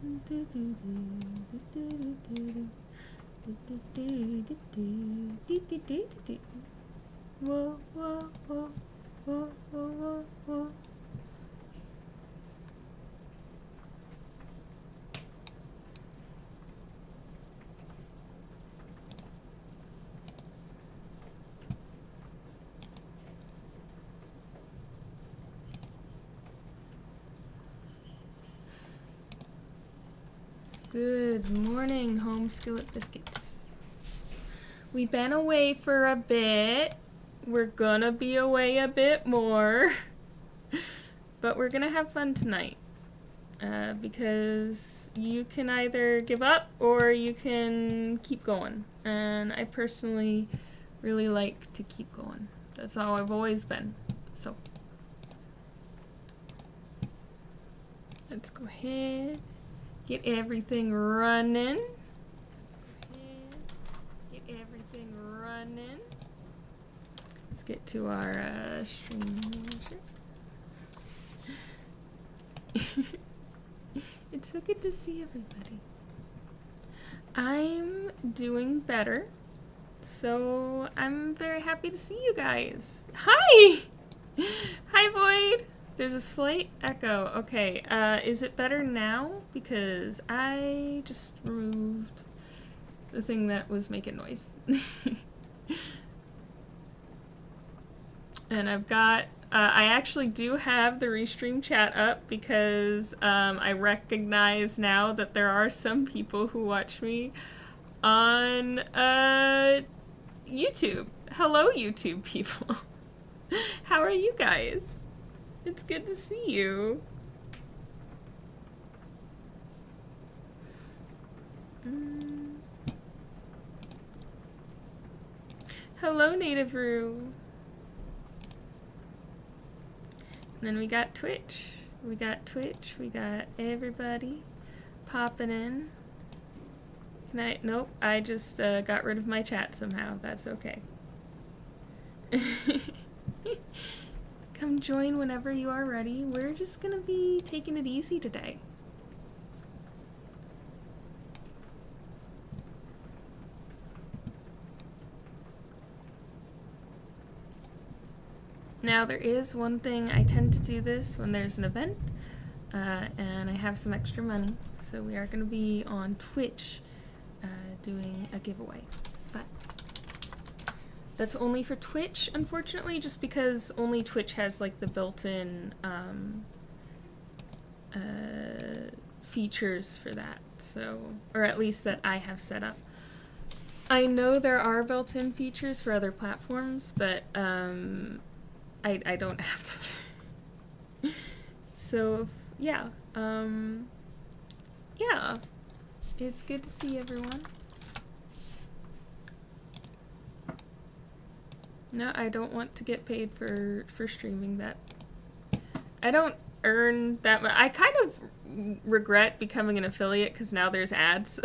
Whoa, whoa, whoa, whoa, whoa, whoa. Good morning, home skillet biscuits. We've been away for a bit. We're gonna be away a bit more. But we're gonna have fun tonight. Because you can either give up or you can keep going. And I personally really like to keep going. That's how I've always been. So let's go ahead. Get everything running. Let's go ahead. Get everything running. Let's get to our stream manager. It's so good to see everybody. I'm doing better, so I'm very happy to see you guys. Hi! Hi, Void! There's a slight echo. Okay, is it better now? Because I just removed the thing that was making noise. And I've got, I actually do have the Restream chat up because I recognize now that there are some people who watch me on YouTube. Hello, YouTube people. How are you guys? It's good to see you. Hello, Native Roo. And then we got Twitch. We got everybody popping in. Can I? Nope, I just got rid of my chat somehow. That's okay. Come join whenever you are ready. We're just gonna be taking it easy today. Now there is one thing, I tend to do this when there's an event, and I have some extra money, so we are gonna be on Twitch doing a giveaway. But that's only for Twitch, unfortunately, just because only Twitch has like the built-in features for that. So, or at least that I have set up. I know there are built-in features for other platforms, but I don't have them. So yeah, yeah, it's good to see everyone. No, I don't want to get paid for streaming that. I don't earn that much. I kind of regret becoming an affiliate because now there's ads.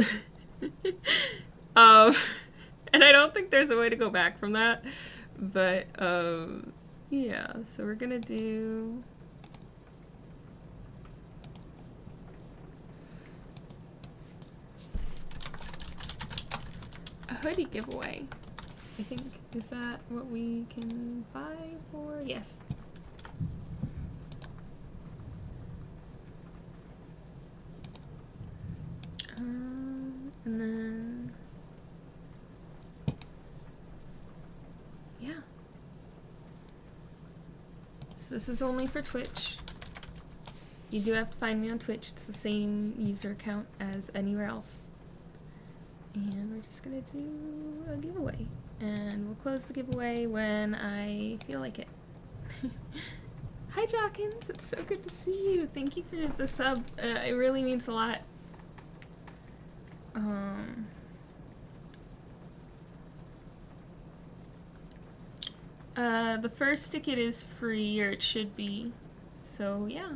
And I don't think there's a way to go back from that. But, yeah, so we're gonna do... a hoodie giveaway. I think, is that what we can buy for? Yes. And then, yeah. So this is only for Twitch. You do have to find me on Twitch. It's the same user account as anywhere else. And we're just gonna do a giveaway. And we'll close the giveaway when I feel like it. Hi, Jawkins. It's so good to see you. Thank you for the sub. It really means a lot. The first ticket is free, or it should be. So, yeah.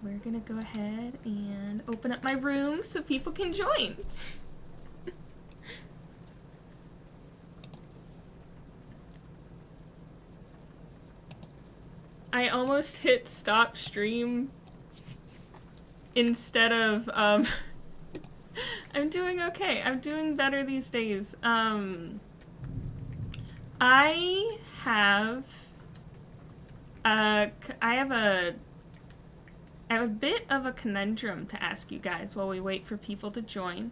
We're gonna go ahead and open up my room so people can join. I almost hit stop stream instead of, I'm doing okay. I'm doing better these days. I have a bit of a conundrum to ask you guys while we wait for people to join.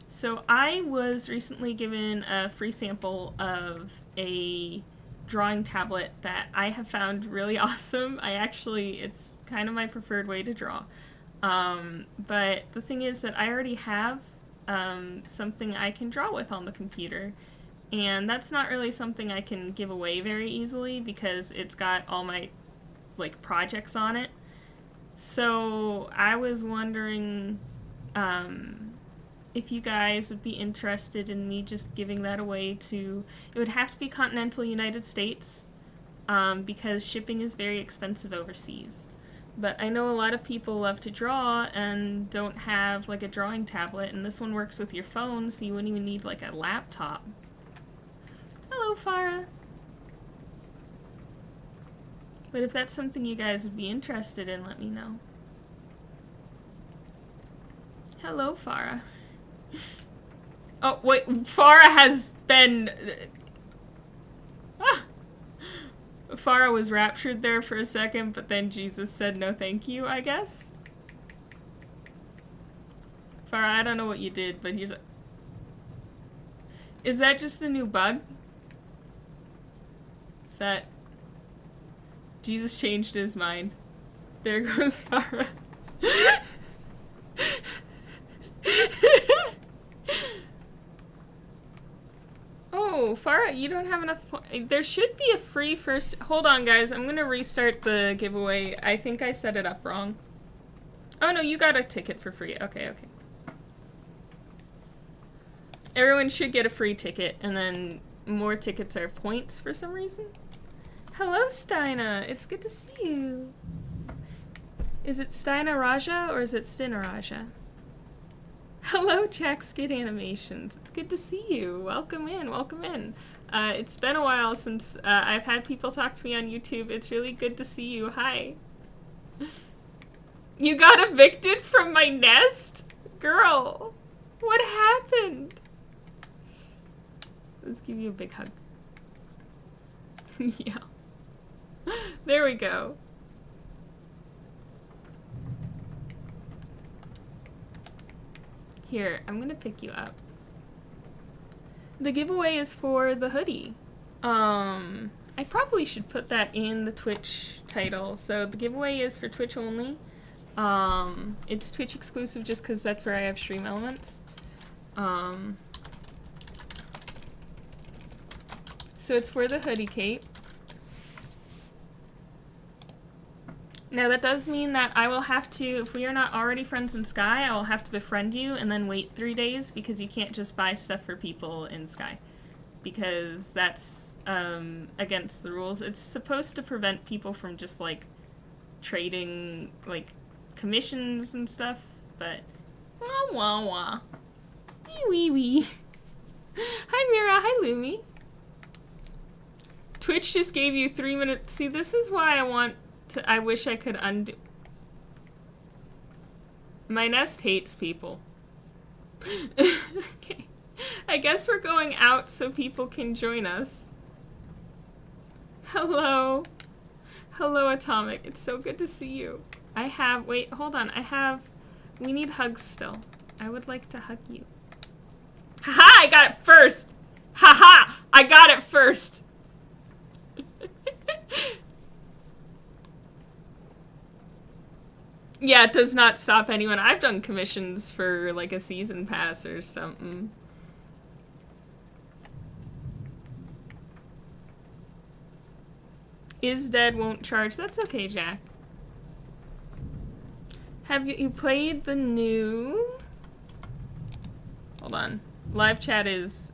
So I was recently given a free sample of a drawing tablet that I have found really awesome. It's kind of my preferred way to draw. But the thing is that I already have something I can draw with on the computer. And that's not really something I can give away very easily because it's got all my projects on it. So I was wondering if you guys would be interested in me just giving that away to... It would have to be continental United States because shipping is very expensive overseas. But I know a lot of people love to draw and don't have a drawing tablet, and this one works with your phone, so you wouldn't even need a laptop. Hello, Farah. But if that's something you guys would be interested in, let me know. Hello, Farah. Oh, wait, Farah has been... Farah was raptured there for a second, but then Jesus said no thank you, I guess? Farah, I don't know what you did, but he's... Is that just a new bug? Is that... Jesus changed his mind. There goes Farah. Oh, Farah, you don't have enough there should be a free first... Hold on, guys. I'm gonna restart the giveaway. I think I set it up wrong. Oh, no, you got a ticket for free. Okay, okay. Everyone should get a free ticket, and then more tickets are points for some reason. Hello, Steina. It's good to see you. Is it Steina Raja or is it Stina Raja? Hello, Jack Skid Animations. It's good to see you. Welcome in, welcome in. It's been a while since I've had people talk to me on YouTube. It's really good to see you. Hi. You got evicted from my nest? Girl, what happened? Let's give you a big hug. Yeah. There we go. Here, I'm gonna pick you up. The giveaway is for the hoodie. I probably should put that in the Twitch title. So the giveaway is for Twitch only. It's Twitch exclusive just because that's where I have stream elements. So it's for the hoodie cape. Now that does mean that I will have to, if we are not already friends in Sky, I will have to befriend you and then wait 3 days because you can't just buy stuff for people in Sky. Because that's against the rules. It's supposed to prevent people from just trading commissions and stuff, but wah wah wah. Wee wee wee. Hi Mira, hi Lumi. Twitch just gave you 3 minutes. See, this is why I wish I could undo. My nest hates people. Okay. I guess we're going out so people can join us. Hello. Hello, Atomic. It's so good to see you. Wait, hold on. We need hugs still. I would like to hug you. Haha, I got it first. Haha, I got it first. Yeah, it does not stop anyone. I've done commissions for a season pass or something. Is dead, won't charge. That's okay, Jack. Have you played the new... Hold on. Live chat is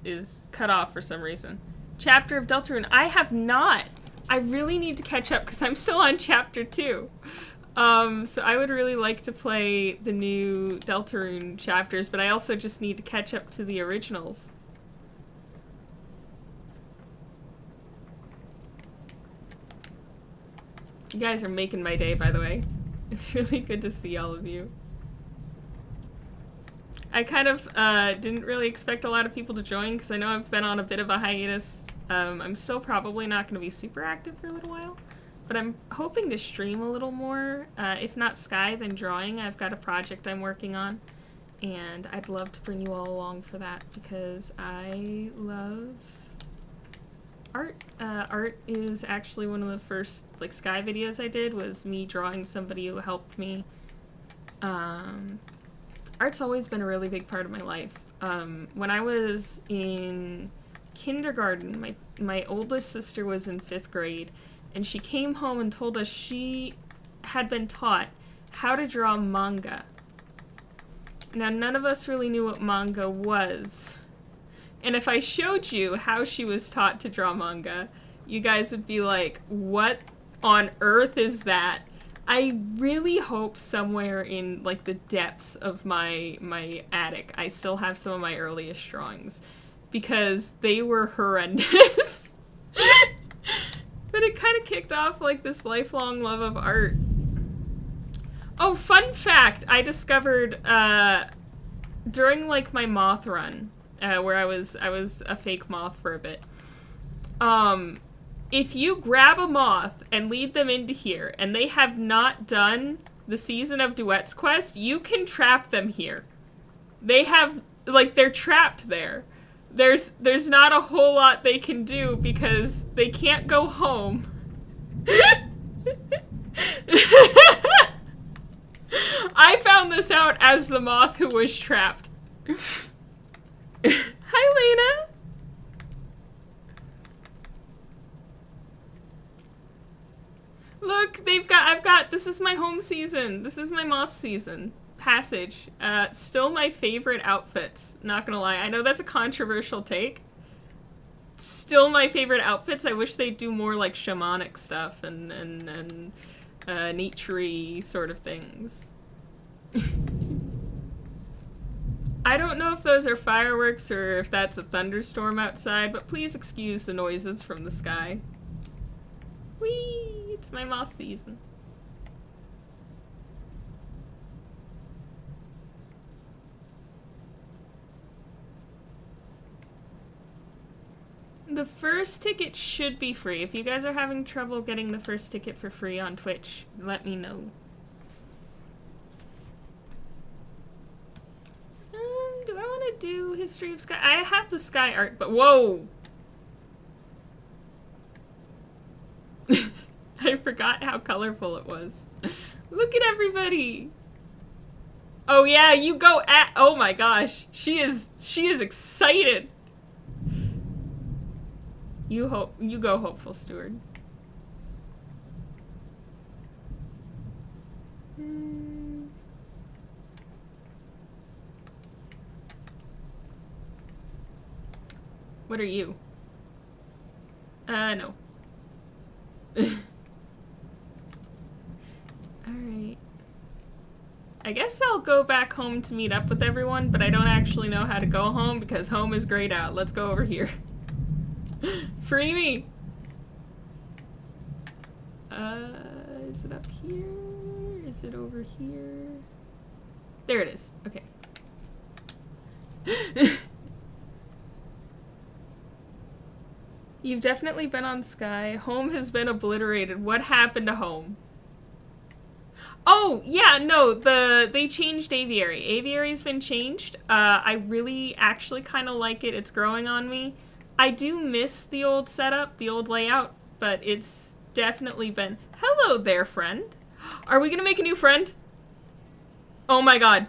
cut off for some reason. Chapter of Deltarune. I have not. I really need to catch up because I'm still on chapter 2. So I would really like to play the new Deltarune chapters, but I also just need to catch up to the originals. You guys are making my day, by the way. It's really good to see all of you. I kind of didn't really expect a lot of people to join because I know I've been on a bit of a hiatus. I'm still probably not going to be super active for a little while, but I'm hoping to stream a little more. If not Sky, then drawing. I've got a project I'm working on, and I'd love to bring you all along for that because I love art. Art is actually one of the first like Sky videos I did, was me drawing somebody who helped me. Art's always been a really big part of my life. When I was in kindergarten, my oldest sister was in 5th grade, and she came home and told us she had been taught how to draw manga. Now, none of us really knew what manga was. And if I showed you how she was taught to draw manga, you guys would be like, what on earth is that? I really hope somewhere in like the depths of my attic I still have some of my earliest drawings, because they were horrendous. But it kind of kicked off like this lifelong love of art. Oh, fun fact, I discovered during like my Moth run, where I was a fake Moth for a bit. If you grab a Moth and lead them into here, and they have not done the Season of Duets quest, you can trap them here. They have, like, they're trapped there. There's not a whole lot they can do because they can't go home. I found this out as the Moth who was trapped. Hi, Lena. Look, this is my home season. This is my Moth season. Passage. Still my favorite outfits, not gonna lie. I know that's a controversial take. Still my favorite outfits. I wish they'd do more like shamanic stuff and nature-y sort of things. I don't know if those are fireworks or if that's a thunderstorm outside, but please excuse the noises from the sky. Whee! It's my Moth season. The first ticket should be free. If you guys are having trouble getting the first ticket for free on Twitch, let me know. Do I want to do History of Sky? I have the Sky art, but whoa! I forgot how colorful it was. Look at everybody! Oh yeah, you go at- oh my gosh. She is excited! You go, Hopeful Steward. What are you? No. Alright. I guess I'll go back home to meet up with everyone, but I don't actually know how to go home because home is grayed out. Let's go over here. Free me! Is it up here? Is it over here? There it is. Okay. You've definitely been on Sky. Home has been obliterated. What happened to home? Oh, yeah, no, they changed Aviary. Aviary's been changed. I really actually kind of like it. It's growing on me. I do miss the old setup, the old layout, but it's definitely been... Hello there, friend. Are we gonna make a new friend? Oh my god.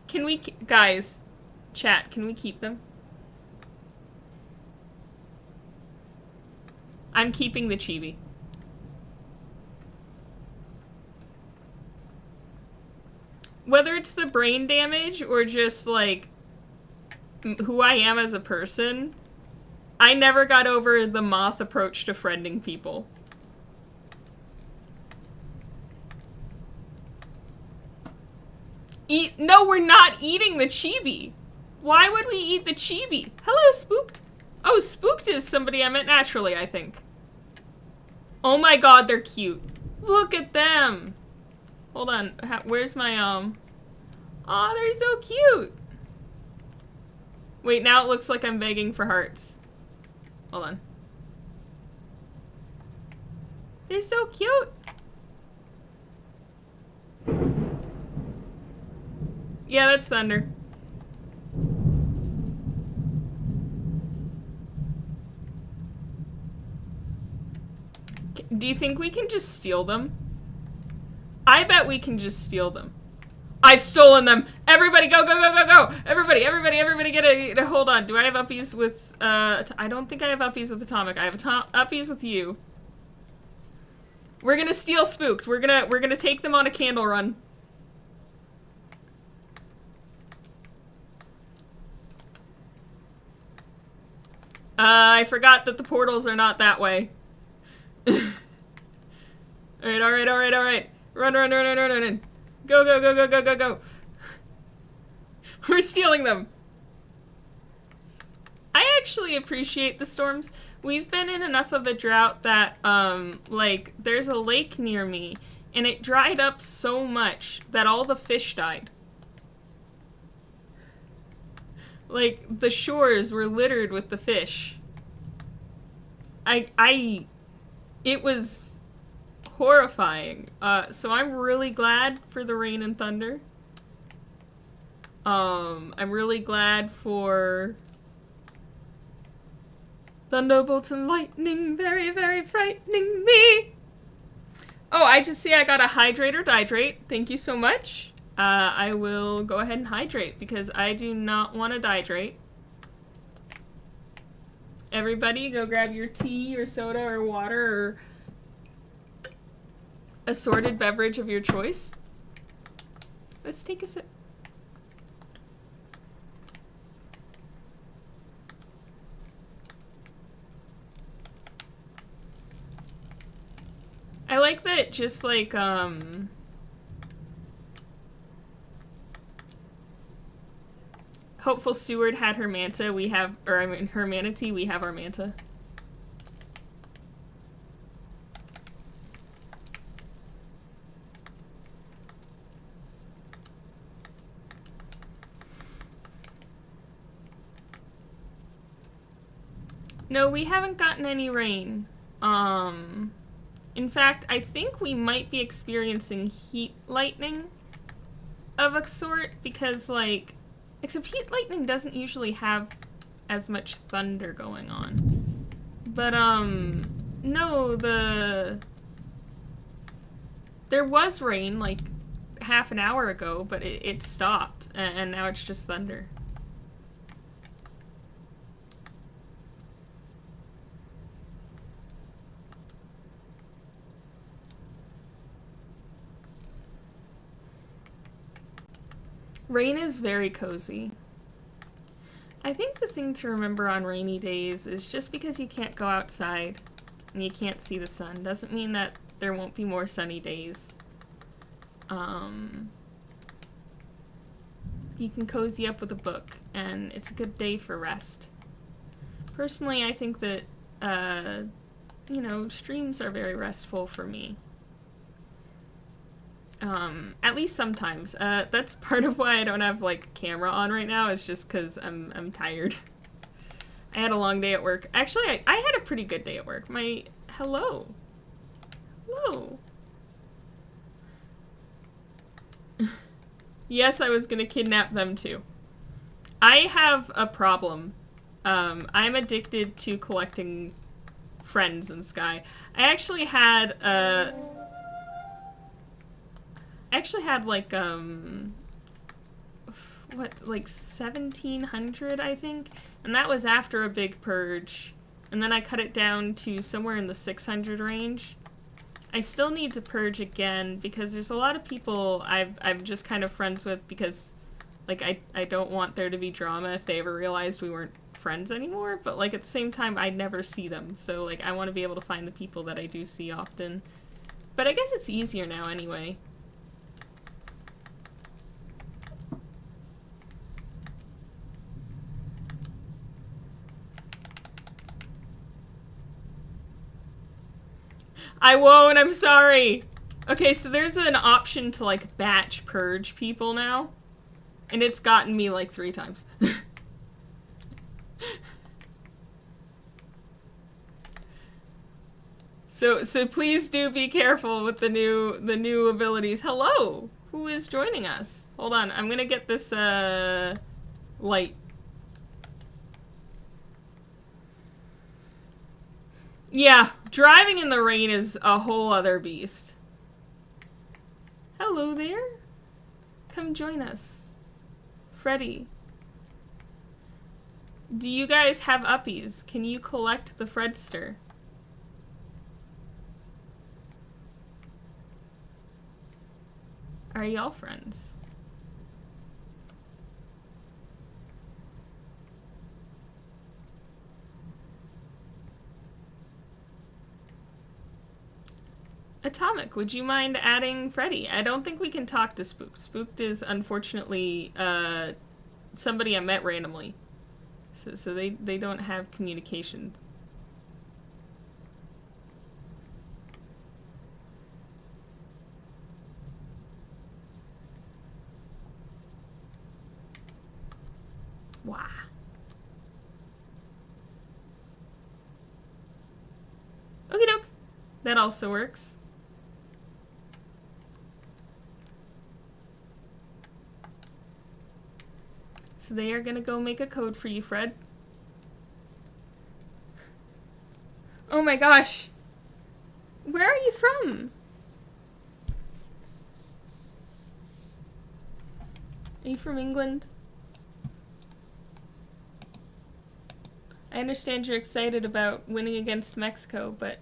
Can we... Guys, chat, can we keep them? I'm keeping the chibi. Whether it's the brain damage or just, like, who I am as a person, I never got over the Moth approach to friending people. No, we're not eating the chibi. Why would we eat the chibi? Hello, Spooked. Oh, Spooked is somebody I met naturally, I think. Oh my god, they're cute. Look at them. Hold on. Where's my, Aw, they're so cute. Wait, now it looks like I'm begging for hearts. Hold on. They're so cute. Yeah, that's Thunder. Do you think we can just steal them? I bet we can just steal them. I've stolen them. Everybody go, go, go, go, go. Everybody get a hold on. Do I have uppies with, I don't think I have uppies with Atomic. I have uppies with you. We're gonna steal Spooked. We're gonna take them on a candle run. I forgot that the portals are not that way. Alright. Run. Go. We're stealing them. I actually appreciate the storms. We've been in enough of a drought that, like, there's a lake near me, and it dried up so much that all the fish died. Like, the shores were littered with the fish. It was horrifying. So I'm really glad for the rain and thunder. I'm really glad for thunderbolts and lightning, very, very frightening me. Oh, I just see I got a hydrate or dihydrate. Thank you so much. I will go ahead and hydrate because I do not want to dihydrate. Everybody go grab your tea or soda or water or assorted beverage of your choice. Let's take a sip. I like that just like, Hopeful Steward had her manta, we have, or I mean her manatee, we have our manta. No, we haven't gotten any rain. In fact, I think we might be experiencing heat lightning of a sort because, like, except heat lightning doesn't usually have as much thunder going on. But, no, there was rain, like, half an hour ago, but it stopped, and now it's just thunder. Rain is very cozy. I think the thing to remember on rainy days is just because you can't go outside and you can't see the sun doesn't mean that there won't be more sunny days. You can cozy up with a book and it's a good day for rest. Personally, I think that, you know, streams are very restful for me. At least sometimes. That's part of why I don't have, like, camera on right now, is just because I'm tired. I had a long day at work. Actually, I had a pretty good day at work. Hello. Hello. Yes, I was gonna kidnap them too. I have a problem. I'm addicted to collecting friends in Sky. I actually had like, what, like 1,700, I think? And that was after a big purge. And then I cut it down to somewhere in the 600 range. I still need to purge again because there's a lot of people I'm just kind of friends with because, like, I don't want there to be drama if they ever realized we weren't friends anymore. But, like, at the same time, I never see them. So, like, I want to be able to find the people that I do see often. But I guess it's easier now anyway. I won't, I'm sorry. Okay, so there's an option to, like, batch purge people now. And it's gotten me, like, 3 times. So please do be careful with the new abilities. Hello! Who is joining us? Hold on, I'm gonna get this, light. Yeah, driving in the rain is a whole other beast. Hello there. Come join us. Freddy. Do you guys have uppies? Can you collect the Fredster? Are y'all friends? Atomic, would you mind adding Freddy? I don't think we can talk to Spooked. Spooked is unfortunately somebody I met randomly. So they don't have communication. Wow. Okie doke. That also works. So they are gonna go make a code for you, Fred. Oh my gosh. Where are you from? Are you from England? I understand you're excited about winning against Mexico, but...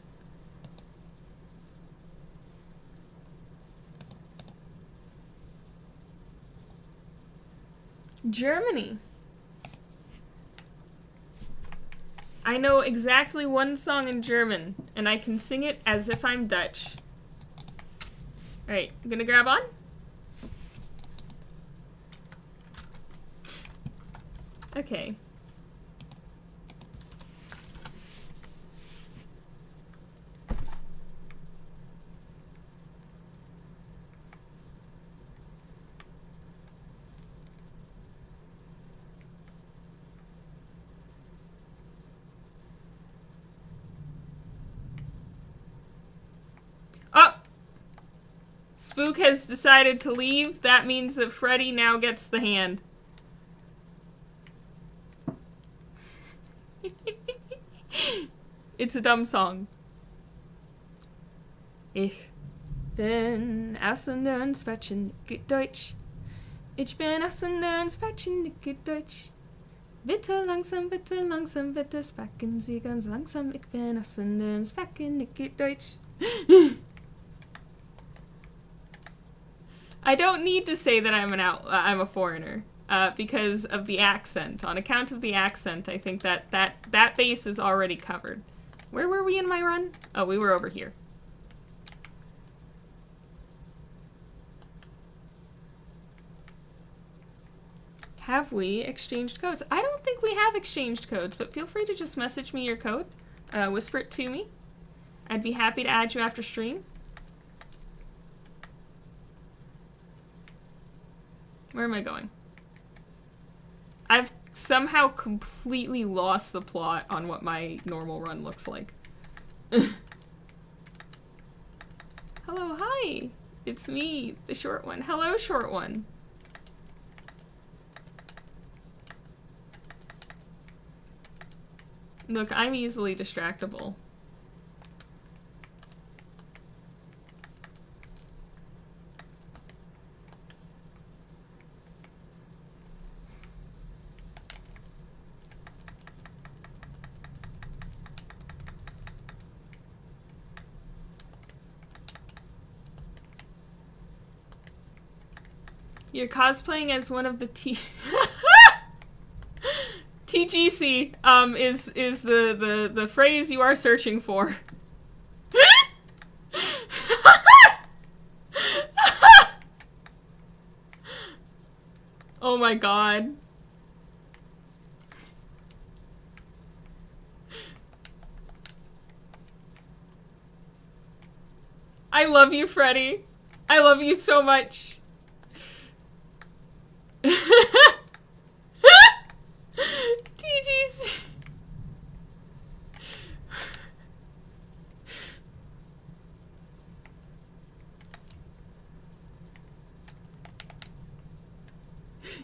Germany. I know exactly one song in German, and I can sing it as if I'm Dutch. Alright, I'm gonna grab on. Okay. Oh! Spook has decided to leave. That means that Freddy now gets the hand. It's a dumb song. Ich bin Ausländer und sprechen gut Deutsch. Ich bin Ausländer und sprechen gut Deutsch. Bitte langsam, bitte sprechen Sie ganz langsam. Ich bin Ausländer und sprechen gut Deutsch. I don't need to say that I'm a foreigner, because of the accent. On account of the accent, I think that base is already covered. Where were we in my run? Oh, we were over here. Have we exchanged codes? I don't think we have exchanged codes, but feel free to just message me your code. Whisper it to me. I'd be happy to add you after stream. Where am I going? I've somehow completely lost the plot on what my normal run looks like. Hello, hi! It's me, the short one. Hello, short one. Look, I'm easily distractible. You're cosplaying as one of the TGC is the phrase you are searching for. Oh my god. I love you, Freddie. I love you so much. TG's.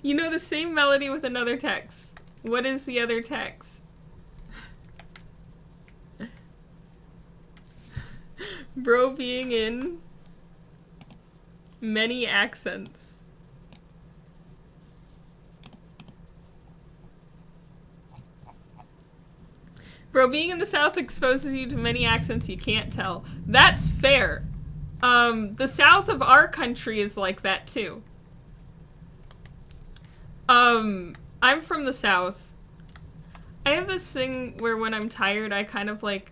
You know the same melody with another text. What is the other text? Bro being in many accents. Bro, being in the South exposes you to many accents you can't tell. That's fair. The South of our country is like that too. I'm from the South. I have this thing where when I'm tired, I kind of like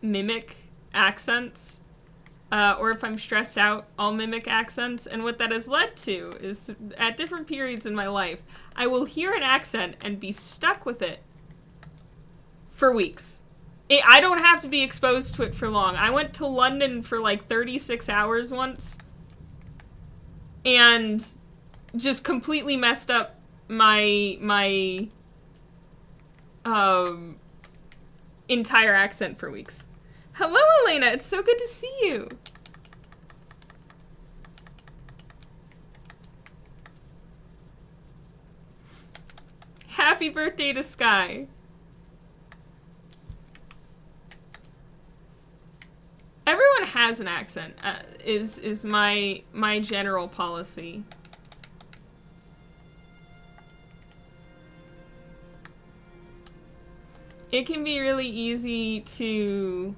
mimic accents. Or if I'm stressed out, I'll mimic accents. And what that has led to is at different periods in my life, I will hear an accent and be stuck with it for weeks. I don't have to be exposed to it for long. I went to London for like 36 hours once and just completely messed up my entire accent for weeks. Hello, Elena. It's so good to see you. Happy birthday to Sky. Everyone has an accent, is my general policy. It can be really easy to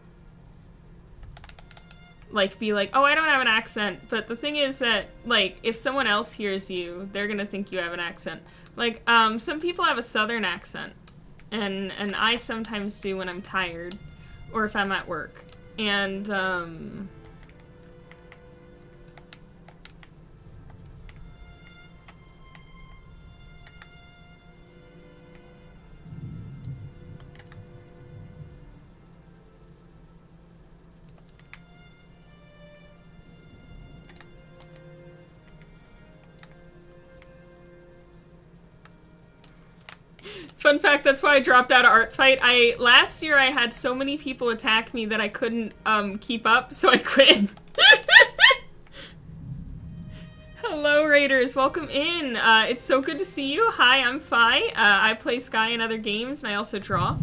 like be like, oh, I don't have an accent, but the thing is that like if someone else hears you, they're gonna think you have an accent. Like some people have a southern accent, and I sometimes do when I'm tired or if I'm at work. And fun fact, that's why I dropped out of Art Fight. Last year I had so many people attack me that I couldn't keep up, so I quit. Hello, Raiders. Welcome in. It's so good to see you. Hi, I'm Fi. I play Sky in other games, and I also draw.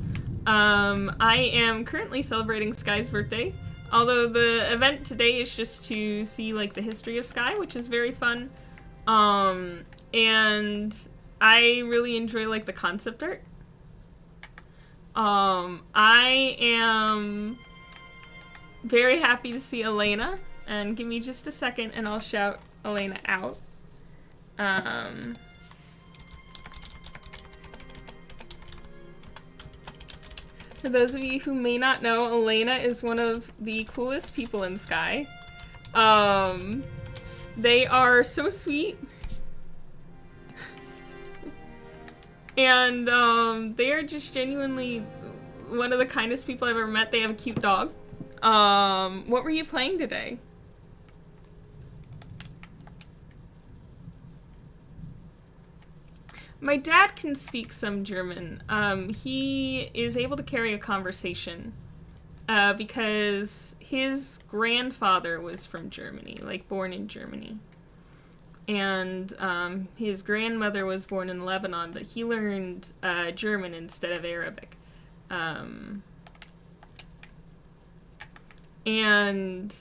I am currently celebrating Sky's birthday, although the event today is just to see, like, the history of Sky, which is very fun. And I really enjoy, like, the concept art. I am very happy to see Elena, and give me just a second and I'll shout Elena out. For those of you who may not know, Elena is one of the coolest people in Sky. They are so sweet. And they are just genuinely one of the kindest people I've ever met. They have a cute dog. What were you playing today? My dad can speak some German. He is able to carry a conversation because his grandfather was from Germany, like born in Germany. And his grandmother was born in Lebanon, but he learned German instead of Arabic. And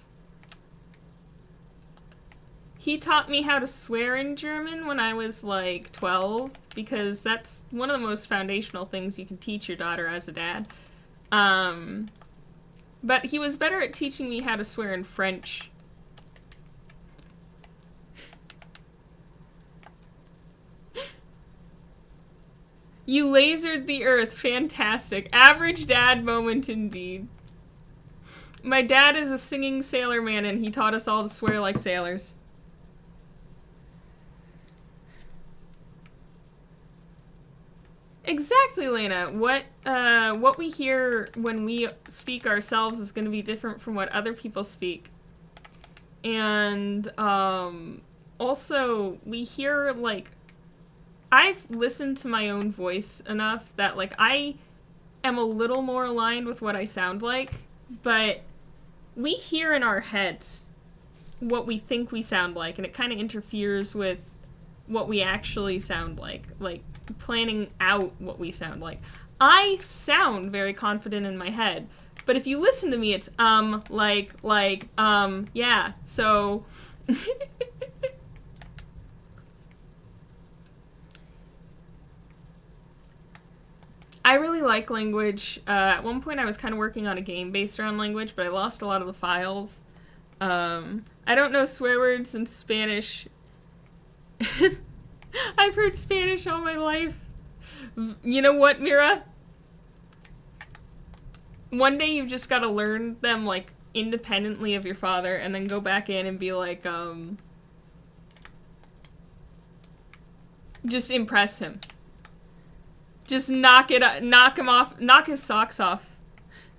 he taught me how to swear in German when I was like 12, because that's one of the most foundational things you can teach your daughter as a dad. But he was better at teaching me how to swear in French. You lasered the earth. Fantastic. Average dad moment indeed. My dad is a singing sailor man, and he taught us all to swear like sailors. Exactly, Lena. What we hear when we speak ourselves is going to be different from what other people speak. And also we hear, like, I've listened to my own voice enough that, like, I am a little more aligned with what I sound like, but we hear in our heads what we think we sound like, and it kind of interferes with what we actually sound like planning out what we sound like. I sound very confident in my head, but if you listen to me, it's yeah, so I really like language. At one point I was kind of working on a game based around language, but I lost a lot of the files. I don't know swear words in Spanish. I've heard Spanish all my life. You know what, Mira? One day you've just got to learn them, like, independently of your father, and then go back in and be like, just impress him. Just knock him off, knock his socks off.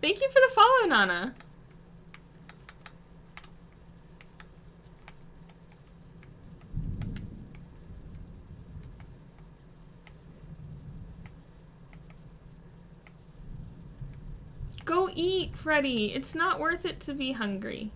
Thank you for the follow, Nana. Go eat, Freddy. It's not worth it to be hungry.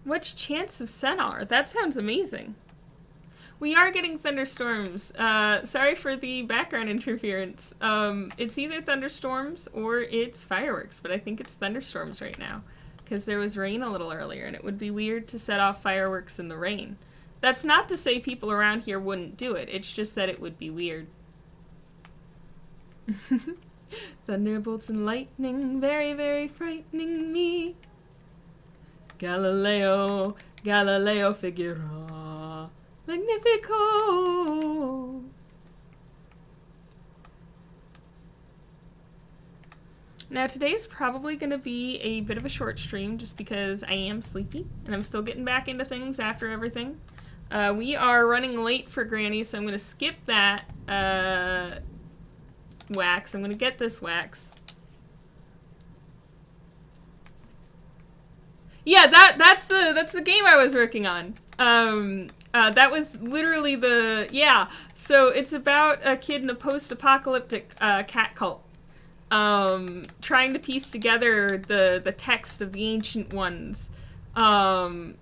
What's chance of Senar? That sounds amazing. We are getting thunderstorms. Sorry for the background interference. It's either thunderstorms or it's fireworks, but I think it's thunderstorms right now, because there was rain a little earlier, and it would be weird to set off fireworks in the rain. That's not to say people around here wouldn't do it, it's just that it would be weird. Thunderbolts and lightning, very, very frightening me. Galileo, Galileo Figura, Magnifico. Now today's probably going to be a bit of a short stream just because I am sleepy and I'm still getting back into things after everything. We are running late for Granny, so I'm going to skip that wax. I'm going to get this wax. Yeah, that's the game I was working on. That was literally yeah. So it's about a kid in a post-apocalyptic cat cult. Trying to piece together the text of the ancient ones in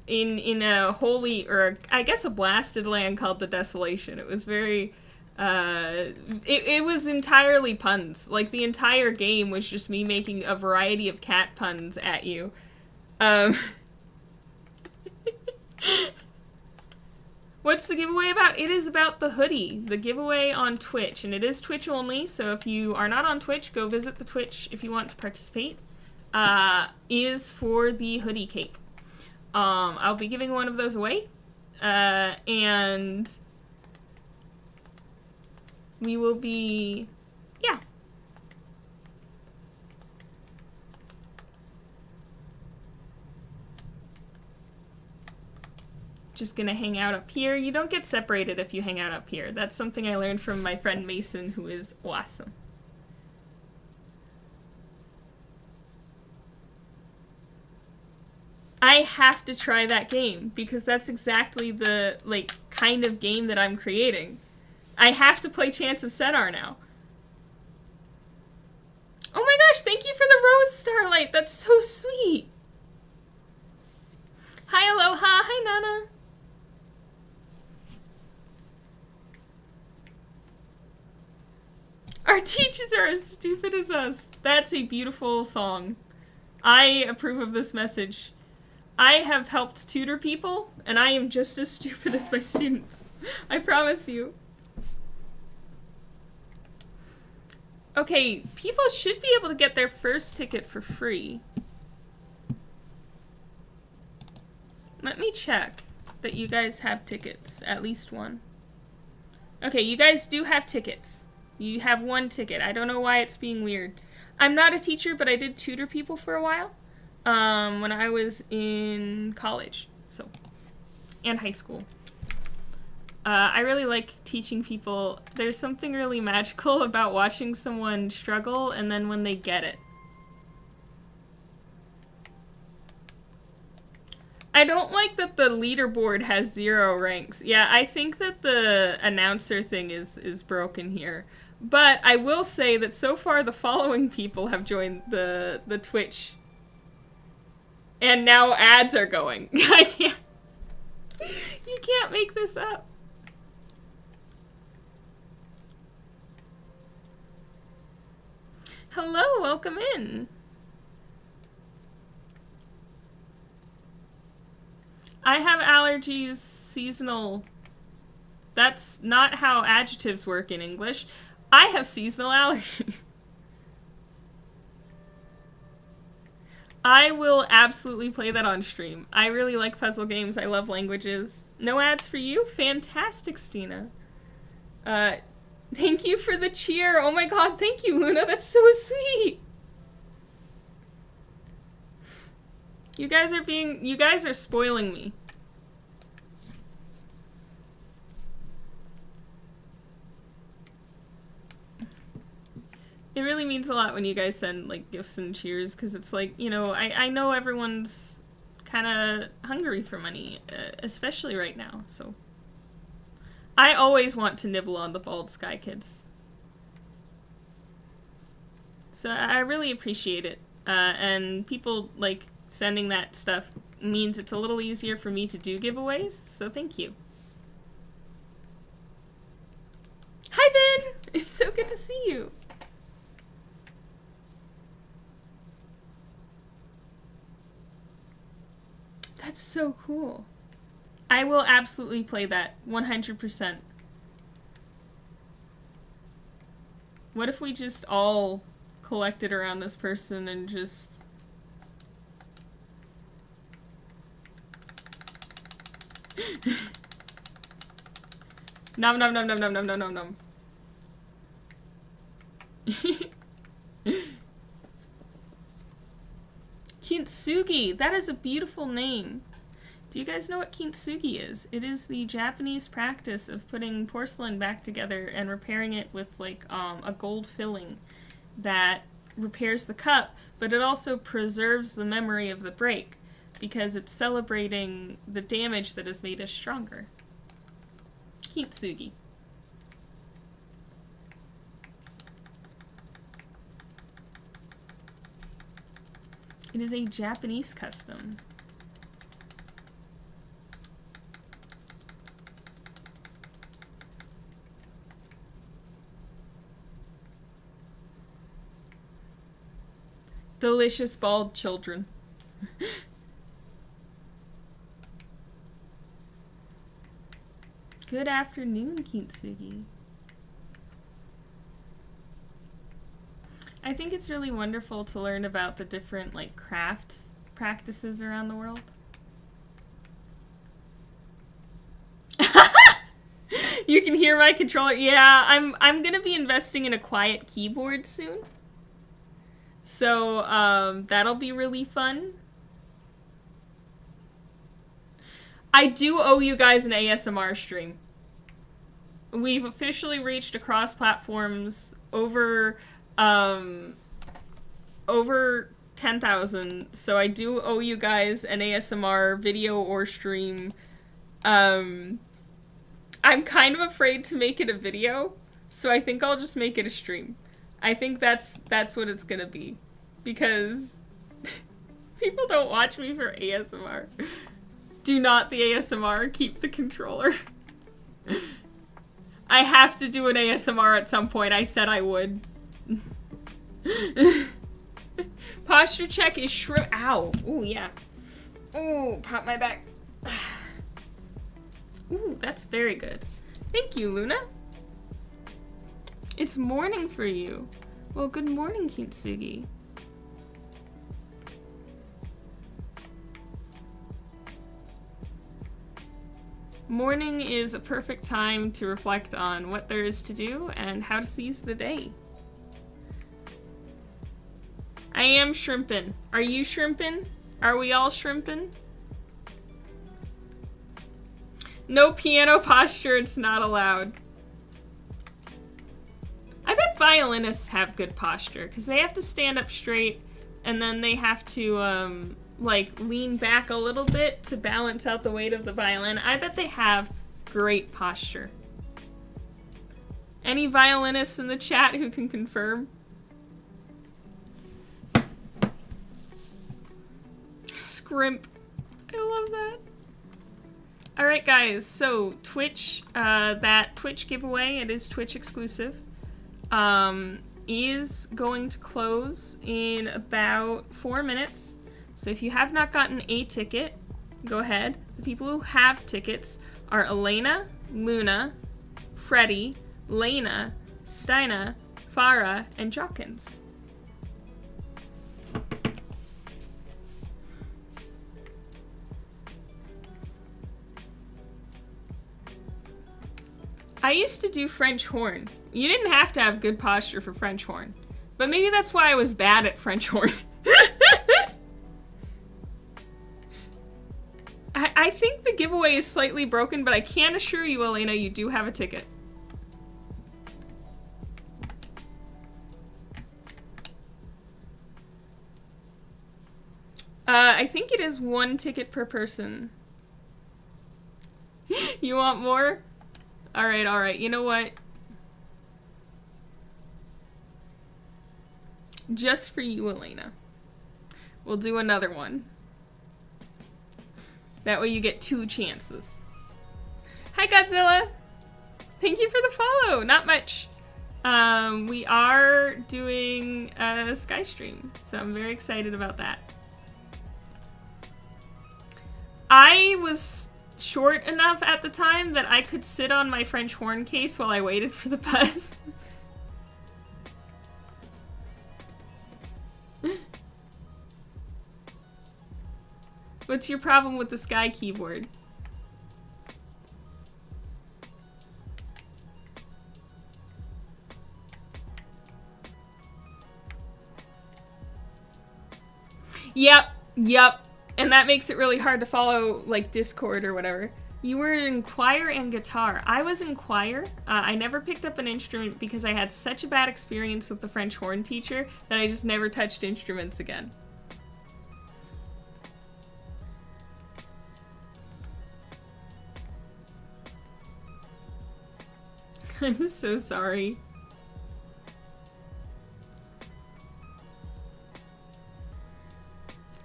a holy, or I guess a blasted land called the Desolation. It was very it was entirely puns. Like, the entire game was just me making a variety of cat puns at you. What's the giveaway about? It is about the hoodie. The giveaway on Twitch, and it is Twitch only, so if you are not on Twitch, go visit the Twitch if you want to participate, is for the hoodie cape. I'll be giving one of those away, and we will be, yeah. Just gonna hang out up here. You don't get separated if you hang out up here. That's something I learned from my friend Mason, who is awesome. I have to try that game because that's exactly the, like, kind of game that I'm creating. I have to play Chance of Senar now. Oh my gosh, thank you for the rose starlight. That's so sweet. Hi, Aloha. Hi, Nana. Our teachers are as stupid as us. That's a beautiful song. I approve of this message. I have helped tutor people, and I am just as stupid as my students. I promise you. Okay, people should be able to get their first ticket for free. Let me check that you guys have tickets. At least one. Okay, you guys do have tickets. You have one ticket. I don't know why it's being weird. I'm not a teacher, but I did tutor people for a while. When I was in college. So, and high school. I really like teaching people. There's something really magical about watching someone struggle and then when they get it. I don't like that the leaderboard has 0 ranks. Yeah, I think that the announcer thing is broken here. But I will say that so far the following people have joined the Twitch. And now ads are going. I can't. You can't make this up. Hello, welcome in. I have allergies, seasonal. That's not how adjectives work in English. I have seasonal allergies. I will absolutely play that on stream. I really like puzzle games. I love languages. No ads for you? Fantastic, Stina. Thank you for the cheer. Oh my god, thank you, Luna. That's so sweet. You guys are spoiling me. It really means a lot when you guys send, like, gifts and cheers, because it's like, you know, I know everyone's kind of hungry for money, especially right now, so. I always want to nibble on the Bald Sky Kids. So I really appreciate it, and people, like, sending that stuff means it's a little easier for me to do giveaways, so thank you. Hi, Vin! It's so good to see you. That's so cool. I will absolutely play that, 100%. What if we just all collected around this person and just... Nom nom nom nom nom nom nom nom nom. Kintsugi! That is a beautiful name. Do you guys know what kintsugi is? It is the Japanese practice of putting porcelain back together and repairing it with, like, a gold filling that repairs the cup, but it also preserves the memory of the break because it's celebrating the damage that has made us stronger. Kintsugi. It is a Japanese custom. Delicious bald children. Good afternoon, Kintsugi. I think it's really wonderful to learn about the different, like, craft practices around the world. You can hear my controller. Yeah, I'm gonna be investing in a quiet keyboard soon. So, that'll be really fun. I do owe you guys an ASMR stream. We've officially reached across platforms over 10,000, so I do owe you guys an ASMR video or stream. I'm kind of afraid to make it a video, so I think I'll just make it a stream. I think that's what it's gonna be, because people don't watch me for ASMR. Do not the ASMR, keep the controller. I have to do an ASMR at some point, I said I would. Posture check is shrimp. Ow. Ooh, yeah. Ooh, pop my back. Ooh, that's very good. Thank you, Luna. It's morning for you. Well, good morning, Kintsugi. Morning is a perfect time to reflect on what there is to do and how to seize the day. I am shrimpin'. Are you shrimpin'? Are we all shrimpin'? No piano posture, it's not allowed. I bet violinists have good posture, because they have to stand up straight, and then they have to, like, lean back a little bit to balance out the weight of the violin. I bet they have great posture. Any violinists in the chat who can confirm? Scrimp. I love that. Alright guys, so Twitch, that Twitch giveaway, it is Twitch exclusive, is going to close in about 4 minutes. So if you have not gotten a ticket, go ahead. The people who have tickets are Elena, Luna, Freddie, Lena, Steina, Farah, and Jawkins. I used to do French horn. You didn't have to have good posture for French horn. But maybe that's why I was bad at French horn. I think the giveaway is slightly broken, but I can assure you, Elena, you do have a ticket. I think it is 1 ticket per person. You want more? Alright, alright. You know what? Just for you, Elena. We'll do another one. That way you get 2 chances. Hi, Godzilla! Thank you for the follow! Not much. We are doing a Sky stream, so I'm very excited about that. I was short enough at the time that I could sit on my French horn case while I waited for the bus. What's your problem with the Sky keyboard? Yep. And that makes it really hard to follow, like, Discord or whatever. You were in choir and guitar. I was in choir. I never picked up an instrument because I had such a bad experience with the French horn teacher that I just never touched instruments again. I'm so sorry.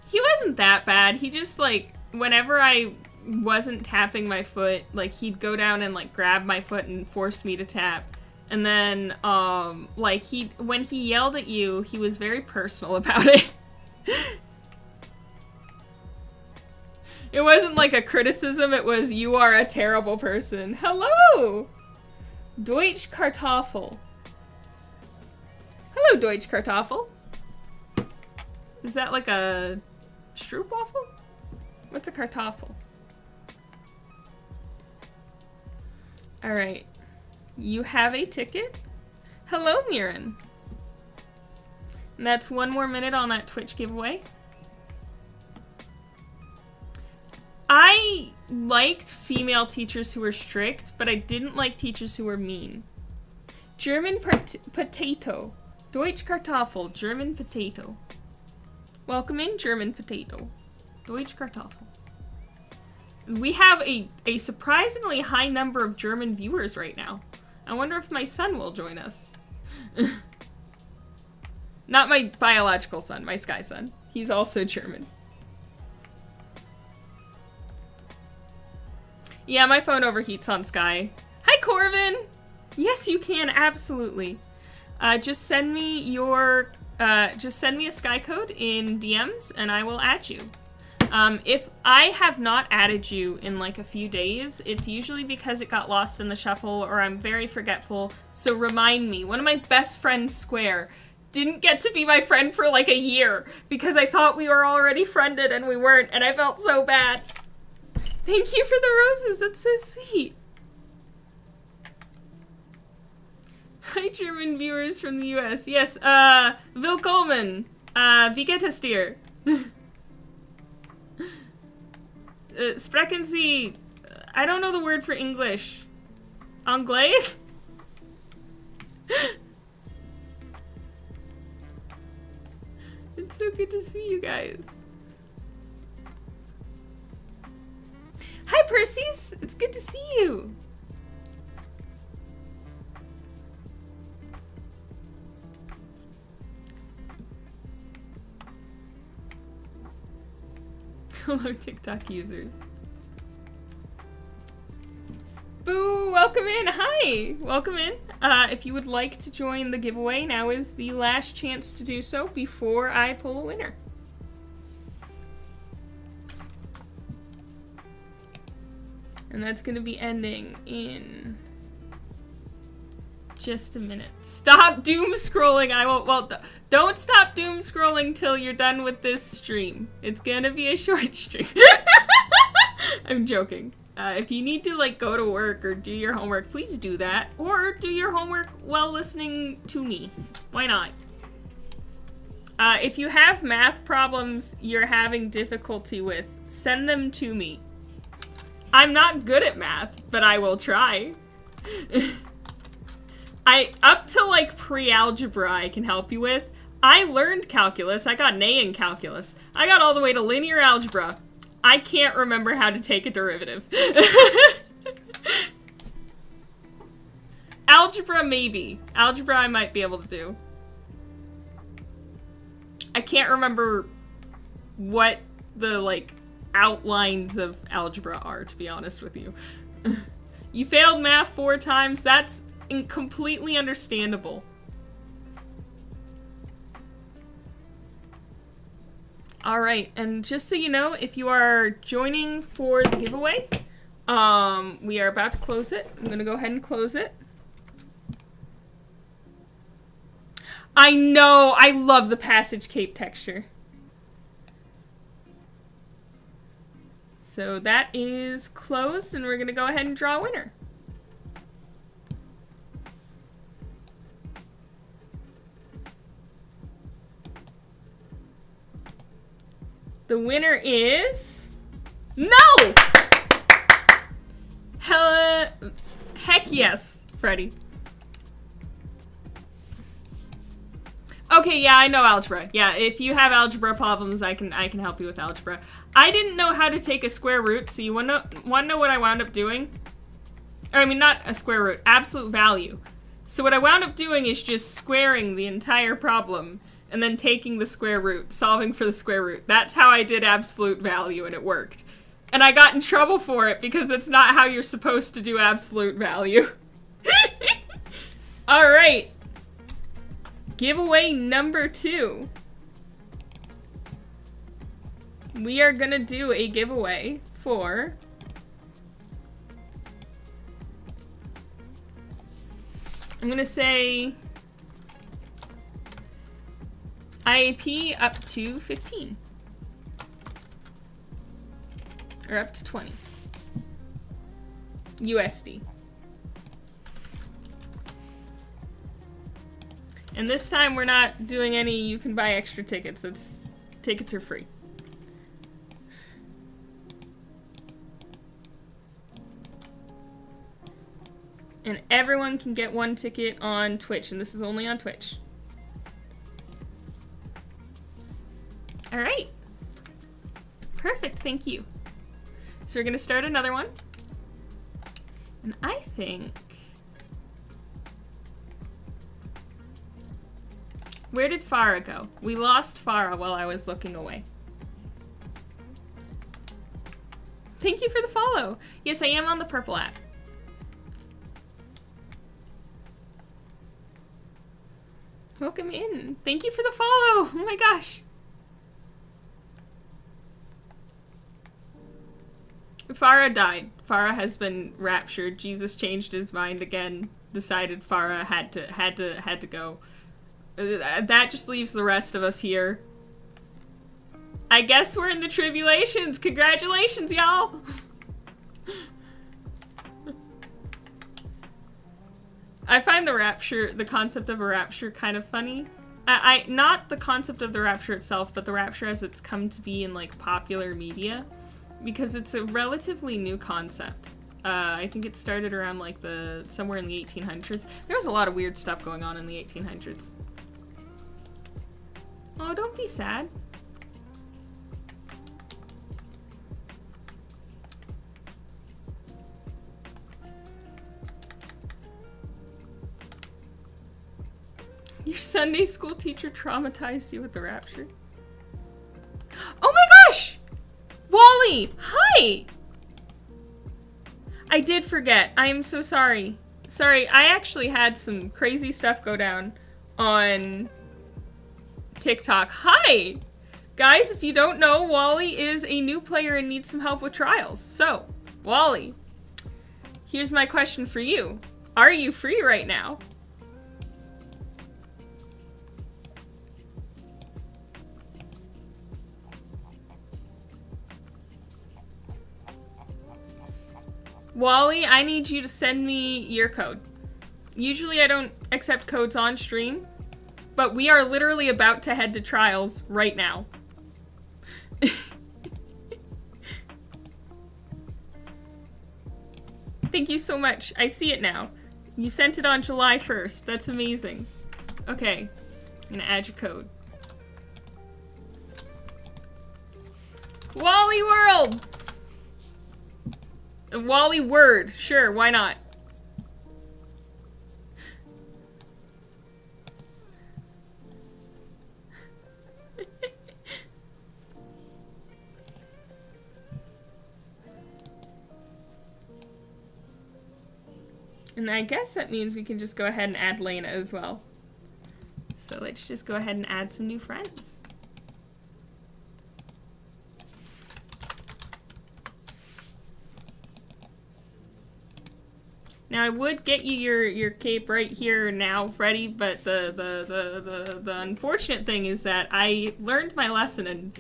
He wasn't that bad. He just, like, whenever I wasn't tapping my foot, like, he'd go down and, like, grab my foot and force me to tap. And then, like, when he yelled at you, he was very personal about it. It wasn't, like, a criticism. It was, you are a terrible person. Hello! Deutsch Kartoffel. Hello, Deutsch Kartoffel. Is that like a stroopwafel? What's a Kartoffel? Alright. You have a ticket? Hello, Mirren. And that's 1 more minute on that Twitch giveaway. I liked female teachers who were strict, but I didn't like teachers who were mean. German potato. Deutsch Kartoffel. German potato. Welcome in, German potato. Deutsch Kartoffel. We have a surprisingly high number of German viewers right now. I wonder if my son will join us. Not my biological son, my Sky son. He's also German. Yeah, my phone overheats on Sky. Hi, Corvin! Yes, you can, absolutely. Just send me your, just send me a Sky code in DMs and I will add you. If I have not added you in like a few days, it's usually because it got lost in the shuffle or I'm very forgetful, so remind me. One of my best friends, Square, didn't get to be my friend for like a year because I thought we were already friended and we weren't, and I felt so bad. Thank you for the roses, that's so sweet. Hi, German viewers from the US. Yes, willkommen. Wie geht es dir? Sprechen Sie I don't know the word for English. Anglaise? It's so good to see you guys. Hi, Perseus! It's good to see you! Hello, TikTok users. Boo! Welcome in! Hi! Welcome in. If you would like to join the giveaway, now is the last chance to do so before I pull a winner. And that's gonna be ending in just a minute. Stop doom scrolling! I won't, well, don't stop doom scrolling till you're done with this stream. It's gonna be a short stream. I'm joking. If you need to like go to work or do your homework, please do that. Or do your homework while listening to me. Why not? If you have math problems you're having difficulty with, send them to me. I'm not good at math, but I will try. Up to like pre-algebra I can help you with. I learned calculus. I got an A in calculus. I got all the way to linear algebra. I can't remember how to take a derivative. Algebra, maybe. Algebra I might be able to do. I can't remember what the, like, outlines of algebra are, to be honest with you. You failed math 4 times. That's completely understandable. Alright, and just so you know, if you are joining for the giveaway, we are about to close it. I'm gonna go ahead and close it. I know! I love the Passage Cape texture. So that is closed, and we're gonna go ahead and draw a winner. The winner is... No! Heck yes, Freddy. Okay, yeah, I know algebra. Yeah, if you have algebra problems, I can help you with algebra. I didn't know how to take a square root, so you wanna know what I wound up doing? Or, I mean, not a square root, absolute value. So what I wound up doing is just squaring the entire problem, and then taking the square root, solving for the square root. That's how I did absolute value, and it worked. And I got in trouble for it, because that's not how you're supposed to do absolute value. Alright. Giveaway number 2. We are gonna do a giveaway for... I'm gonna say... IAP up to 15. Or up to 20. USD. And this time we're not doing any you can buy extra tickets. Tickets are free. And everyone can get 1 ticket on Twitch, and this is only on Twitch. All right. Perfect, thank you. So we're gonna start another one. And I think... Where did Farah go? We lost Farah while I was looking away. Thank you for the follow. Yes, I am on the purple app. Welcome in. Thank you for the follow. Oh my gosh. Farah died. Farah has been raptured. Jesus changed his mind again. Decided Farah had to go. That just leaves the rest of us here. I guess we're in the tribulations. Congratulations, y'all. I find the concept of a rapture kind of funny. Not the concept of the rapture itself, but the rapture as it's come to be in like popular media. Because it's a relatively new concept. I think it started around like somewhere in the 1800s. There was a lot of weird stuff going on in the 1800s. Oh, don't be sad. Your Sunday school teacher traumatized you with the rapture. Oh my gosh! Wally! Hi! I did forget. I am so sorry. Sorry, I actually had some crazy stuff go down on TikTok. Hi! Guys, if you don't know, Wally is a new player and needs some help with trials. So, Wally, here's my question for you. Are you free right now? Wally, I need you to send me your code. Usually I don't accept codes on stream, but we are literally about to head to trials right now. Thank you so much. I see it now. You sent it on July 1st. That's amazing. Okay, I'm gonna add your code. Wally World! Wally Word. Sure, why not? And I guess that means we can just go ahead and add Lena as well. So let's just go ahead and add some new friends. Now I would get you your cape right here now, Freddy, but the unfortunate thing is that I learned my lesson and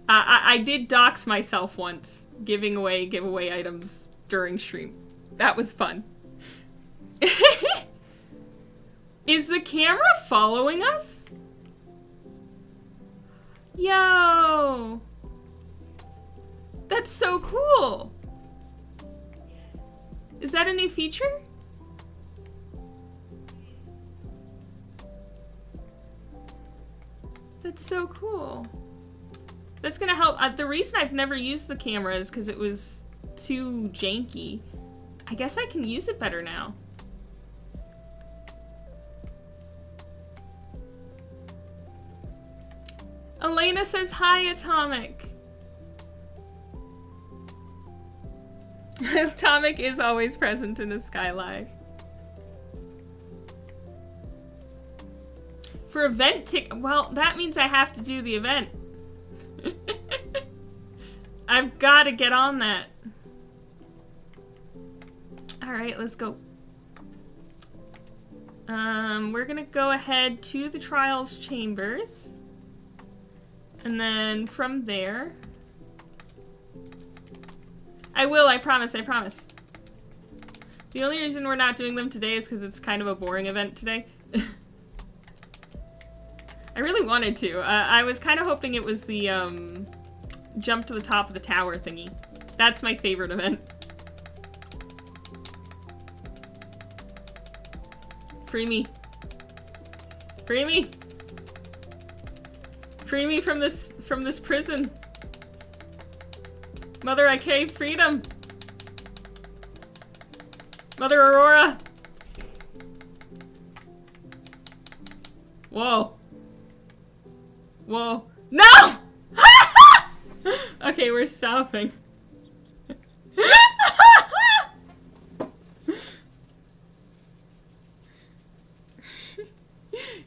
I did dox myself once, giving away giveaway items during stream. That was fun. Is the camera following us? Yo! That's so cool! Is that a new feature? That's so cool. That's gonna help. The reason I've never used the camera is because it was too janky. I guess I can use it better now. Elena says hi, Atomic. Atomic is always present in a Skylive. For event well, that means I have to do the event. I've got to get on that. All right, let's go. We're gonna go ahead to the trials chambers. And then from there... I will, I promise, I promise. The only reason we're not doing them today is because it's kind of a boring event today. I really wanted to. I was kind of hoping it was the, jump to the top of the tower thingy. That's my favorite event. Free me. Free me. Free me from this prison. Mother, I crave freedom. Mother Aurora. Whoa. Whoa. No! Okay, we're stopping.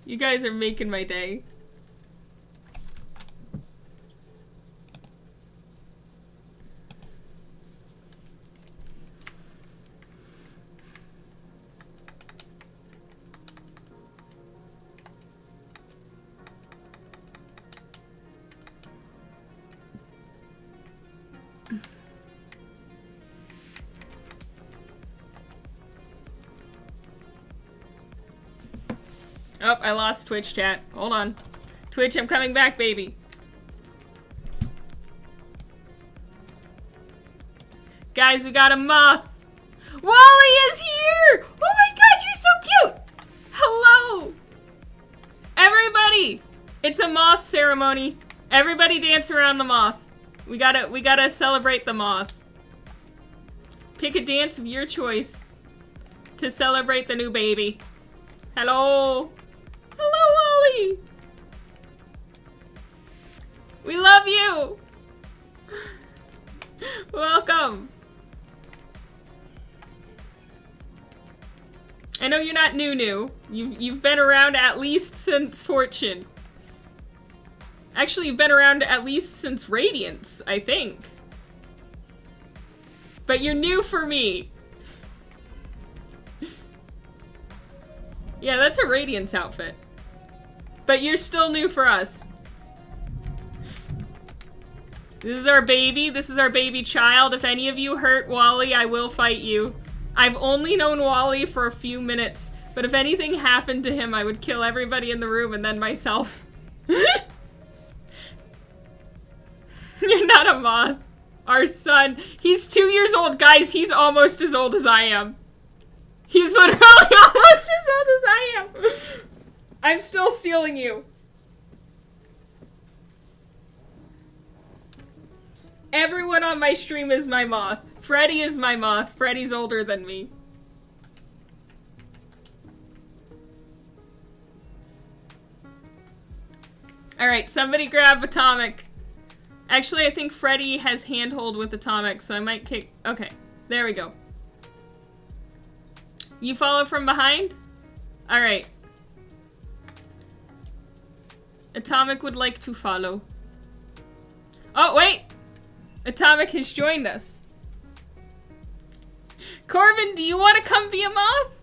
You guys are making my day. Oh, I lost Twitch chat. Hold on. Twitch, I'm coming back, baby. Guys, we got a Moth. Wally is here! Oh my god, you're so cute! Hello! Everybody! It's a moth ceremony. Everybody dance around the moth. We gotta celebrate the moth. Pick a dance of your choice to celebrate the new baby. Hello! Hello, Wally! We love you! Welcome! I know you're not new. You've been around at least since Fortune. Actually, you've been around at least since Radiance, I think. But you're new for me. Yeah, that's a Radiance outfit. But you're still new for us. This is our baby. This is our baby child. If any of you hurt Wally, I will fight you. I've only known Wally for a few minutes, but if anything happened to him, I would kill everybody in the room and then myself. You're not a moth. Our son. He's 2 years old. Guys, he's almost as old as I am. He's literally almost as old as I am. I'm still stealing you. Everyone on my stream is my moth. Freddy is my moth. Freddy's older than me. Alright, somebody grab Atomic. Actually, I think Freddy has handhold with Atomic, so I might kick... Okay, there we go. You follow from behind? Alright. Atomic would like to follow. Oh, wait! Atomic has joined us. Corvin, do you want to come be a moth?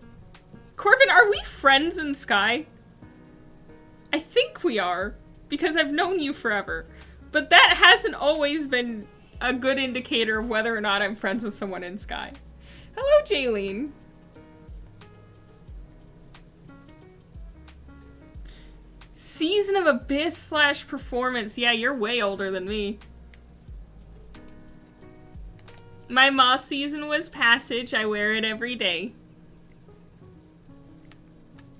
Corvin, are we friends in Sky? I think we are, because I've known you forever. But that hasn't always been a good indicator of whether or not I'm friends with someone in Sky. Hello, Jaylene. Season of Abyss / performance. Yeah, you're way older than me. My moth season was Passage. I wear it every day.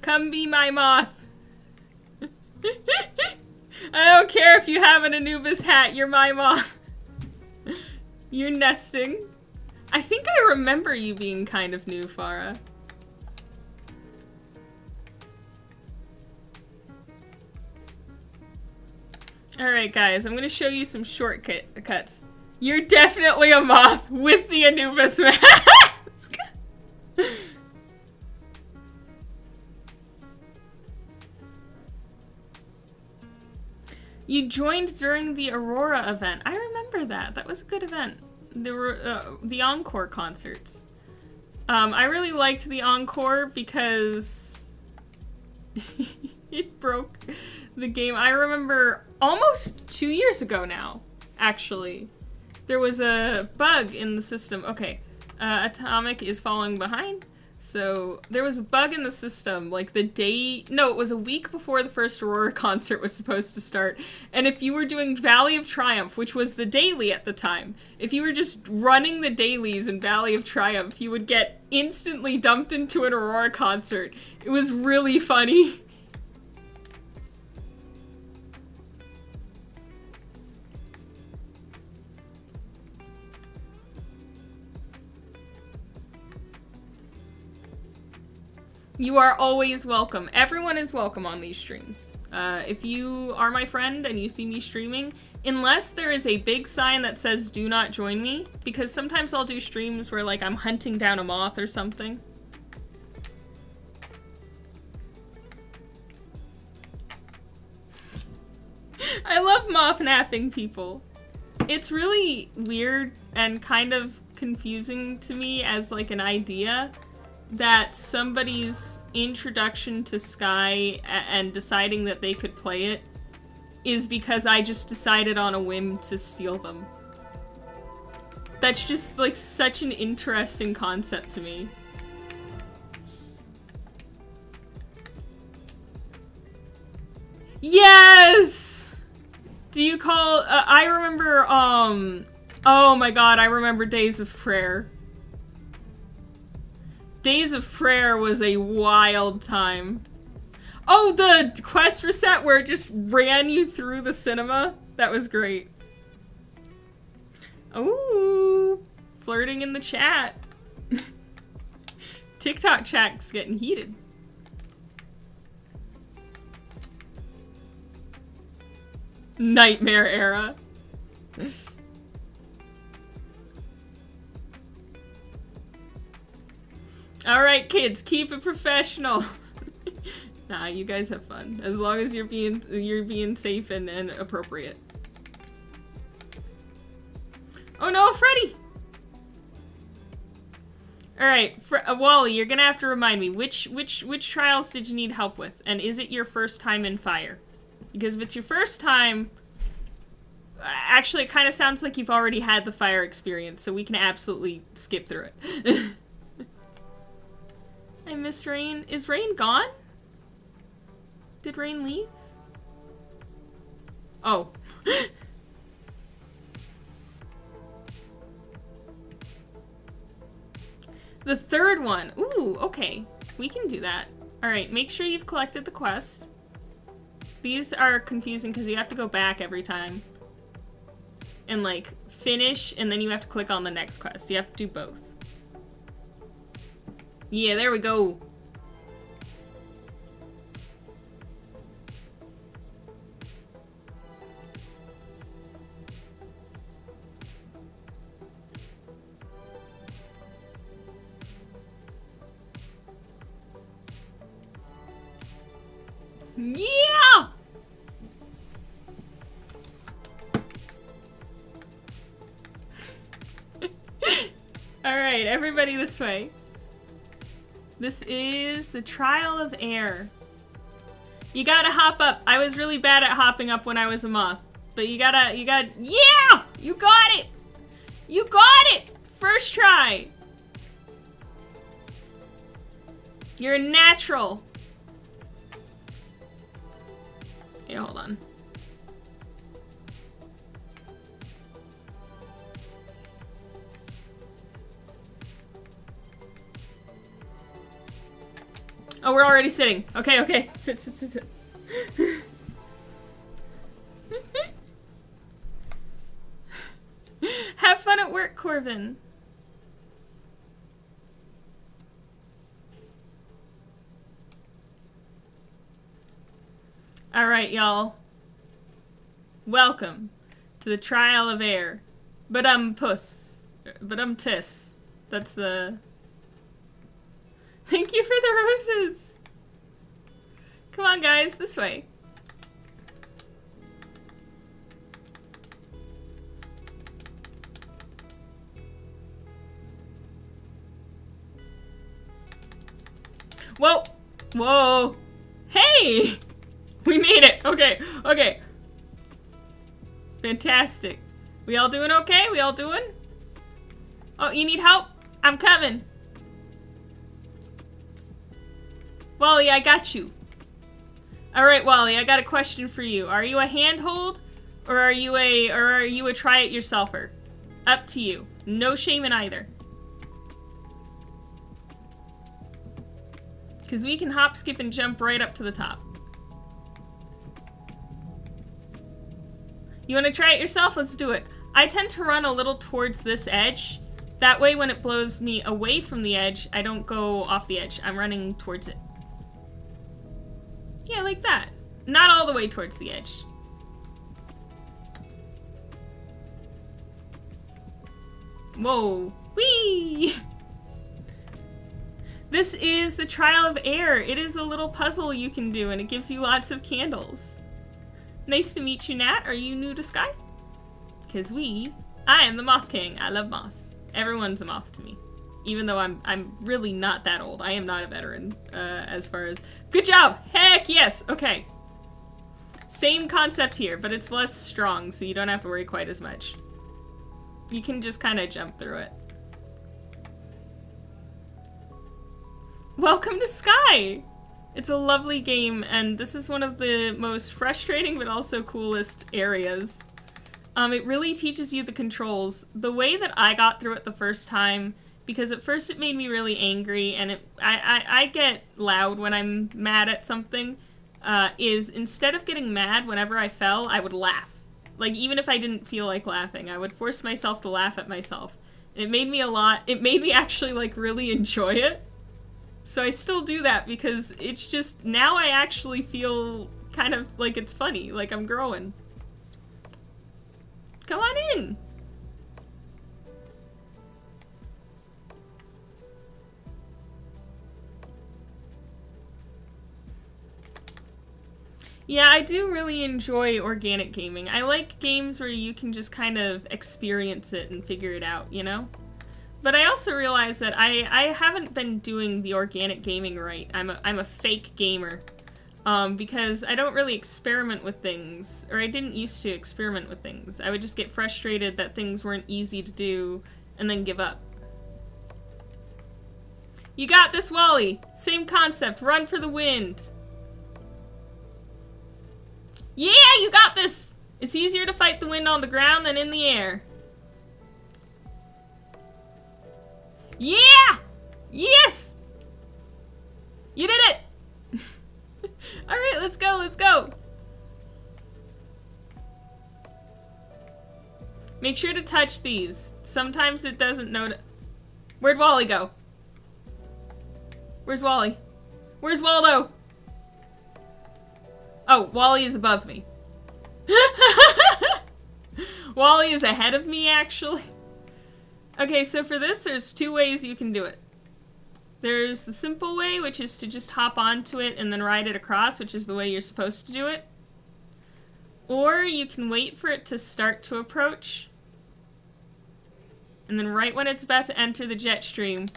Come be my moth. I don't care if you have an Anubis hat. You're my moth. You're nesting. I think I remember you being kind of new, Farah. Alright, guys. I'm gonna show you some shortcuts. You're definitely a moth with the Anubis mask. You joined during the Aurora event. I remember that. That was a good event. There were the Encore concerts. I really liked the Encore because it broke the game. I remember almost 2 years ago now, actually. There was a bug in the system. Okay, Atomic is following behind. So there was a bug in the system, like the day, no, it was a week before the first Aurora concert was supposed to start. And if you were doing Valley of Triumph, which was the daily at the time, if you were just running the dailies in Valley of Triumph, you would get instantly dumped into an Aurora concert. It was really funny. You are always welcome. Everyone is welcome on these streams. If you are my friend and you see me streaming, unless there is a big sign that says do not join me, because sometimes I'll do streams where like I'm hunting down a moth or something. I love moth napping people. It's really weird and kind of confusing to me as like an idea that somebody's introduction to Sky and deciding that they could play it is because I just decided on a whim to steal them. That's just like such an interesting concept to me. Yes! Do you call, I remember, oh my god, I remember Days of Prayer. Days of Prayer was a wild time. Oh, the quest reset where it just ran you through the cinema? That was great. Ooh, flirting in the chat. TikTok chat's getting heated. Nightmare era. Alright, kids, keep it professional. Nah, you guys have fun. As long as you're being safe and appropriate. Oh no, Freddy! Alright, Wally, you're gonna have to remind me, which trials did you need help with? And is it your first time in fire? Because if it's your first time, actually it kind of sounds like you've already had the fire experience, so we can absolutely skip through it. I miss Rain. Is Rain gone? Did Rain leave? Oh. The third one. Ooh, okay. We can do that. Alright, make sure you've collected the quest. These are confusing because you have to go back every time. And, like, finish, and then you have to click on the next quest. You have to do both. Yeah, there we go. Yeah! Alright, everybody this way. This is the Trial of Air. You gotta hop up. I was really bad at hopping up when I was a moth. But you gotta, yeah! You got it! You got it! First try! You're a natural. Hey, hold on. Oh, we're already sitting. Okay, okay. Sit, sit, sit, sit. Have fun at work, Corbin. Alright, y'all. Welcome to the Trial of Air. Puss. Tis. That's the... Thank you for the roses! Come on, guys, this way. Whoa! Whoa! Hey! We made it! Okay, okay. Fantastic. We all doing okay? We all doing? Oh, you need help? I'm coming. Wally, I got you. Alright, Wally, I got a question for you. Are you a handhold? Or are you a try-it-yourselfer? Up to you. No shame in either. Because we can hop, skip, and jump right up to the top. You want to try it yourself? Let's do it. I tend to run a little towards this edge. That way, when it blows me away from the edge, I don't go off the edge. I'm running towards it. Yeah, like that. Not all the way towards the edge. Whoa. Whee! This is the Trial of Air. It is a little puzzle you can do, and it gives you lots of candles. Nice to meet you, Nat. Are you new to Sky? Because I am the Moth King. I love moths. Everyone's a moth to me. Even though I'm really not that old. I am not a veteran, as far as... Good job! Heck yes! Okay. Same concept here, but it's less strong, so you don't have to worry quite as much. You can just kind of jump through it. Welcome to Sky! It's a lovely game, and this is one of the most frustrating but also coolest areas. It really teaches you the controls. The way that I got through it the first time because at first it made me really angry, and I get loud when I'm mad at something, is instead of getting mad whenever I fell, I would laugh. Like, even if I didn't feel like laughing, I would force myself to laugh at myself. And it made me actually, like, really enjoy it. So I still do that because it's just, now I actually feel kind of like it's funny, like I'm growing. Come on in! Yeah, I do really enjoy organic gaming. I like games where you can just kind of experience it and figure it out, you know? But I also realize that I haven't been doing the organic gaming right. I'm a fake gamer. Because I don't really experiment with things, or I didn't used to experiment with things. I would just get frustrated that things weren't easy to do, and then give up. You got this, Wally! Same concept, run for the wind! Yeah, you got this! It's easier to fight the wind on the ground than in the air. Yeah! Yes! You did it! Alright, let's go, let's go! Make sure to touch these. Sometimes it doesn't notice. Where'd Wally go? Where's Wally? Where's Waldo? Oh, Wally is above me. Wally is ahead of me, actually. Okay, so for this, there's two ways you can do it. There's the simple way, which is to just hop onto it and then ride it across, which is the way you're supposed to do it. Or you can wait for it to start to approach. And then right when it's about to enter the jet stream,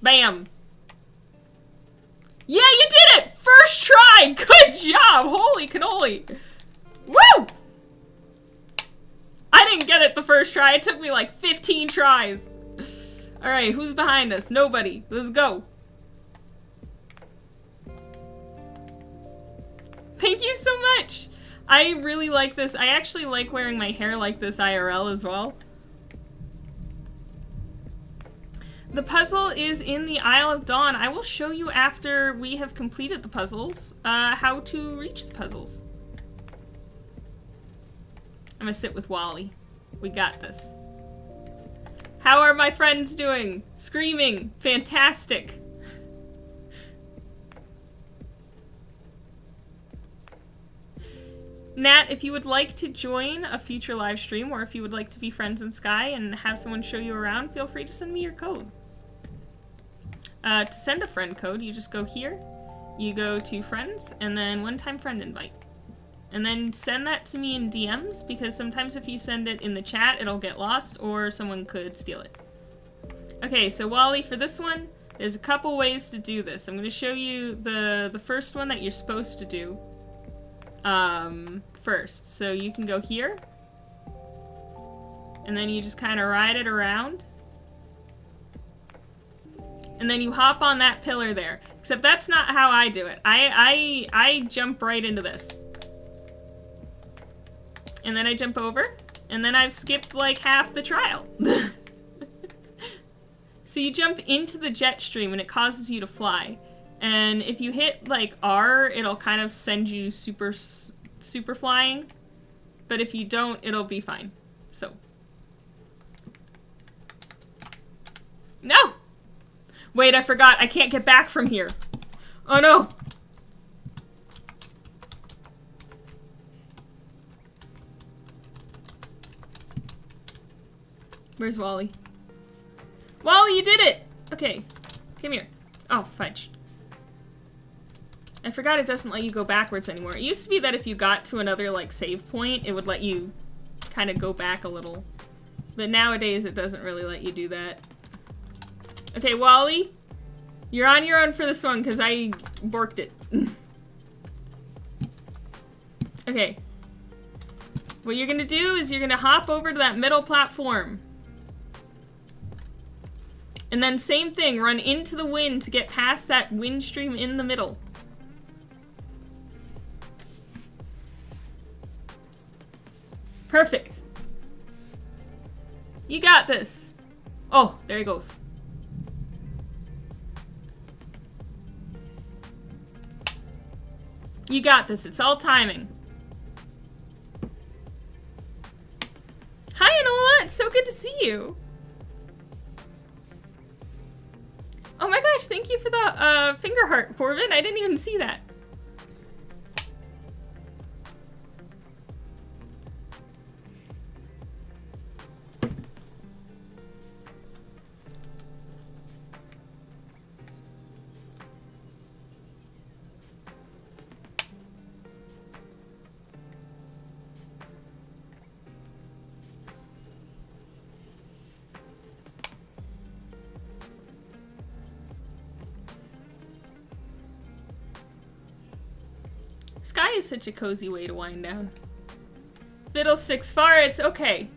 bam! Yeah, you did it! First try! Good job! Holy cannoli! Woo! I didn't get it the first try. It took me like 15 tries. Alright, who's behind us? Nobody. Let's go. Thank you so much! I really like this. I actually like wearing my hair like this IRL as well. The puzzle is in the Isle of Dawn. I will show you after we have completed the puzzles, how to reach the puzzles. I'm gonna sit with Wally. We got this. How are my friends doing? Screaming. Fantastic. Nat, if you would like to join a future live stream, or if you would like to be friends in Sky and have someone show you around, feel free to send me your code. To send a friend code, you just go here, you go to friends, and then one-time friend invite. And then send that to me in DMs, because sometimes if you send it in the chat, it'll get lost, or someone could steal it. Okay, so Wally, for this one, there's a couple ways to do this. I'm going to show you the first one that you're supposed to do first. So you can go here, and then you just kind of ride it around. And then you hop on that pillar there. Except that's not how I do it. I jump right into this. And then I jump over, and then I've skipped like half the trial. So you jump into the jet stream and it causes you to fly. And if you hit like R, it'll kind of send you super flying. But if you don't, it'll be fine. So. No! Wait, I forgot. I can't get back from here. Oh no! Where's Wally? Wally, you did it! Okay, come here. Oh, fudge. I forgot it doesn't let you go backwards anymore. It used to be that if you got to another, like, save point, it would let you kind of go back a little. But nowadays, it doesn't really let you do that. Okay, Wally, you're on your own for this one, because I borked it. Okay. What you're gonna do is you're gonna hop over to that middle platform. And then same thing, run into the wind to get past that wind stream in the middle. Perfect. You got this. Oh, there he goes. You got this. It's all timing. Hi, Anola. It's so good to see you. Oh my gosh, thank you for the finger heart, Corbin. I didn't even see that. Sky is such a cozy way to wind down. Fiddlesticks far, it's okay.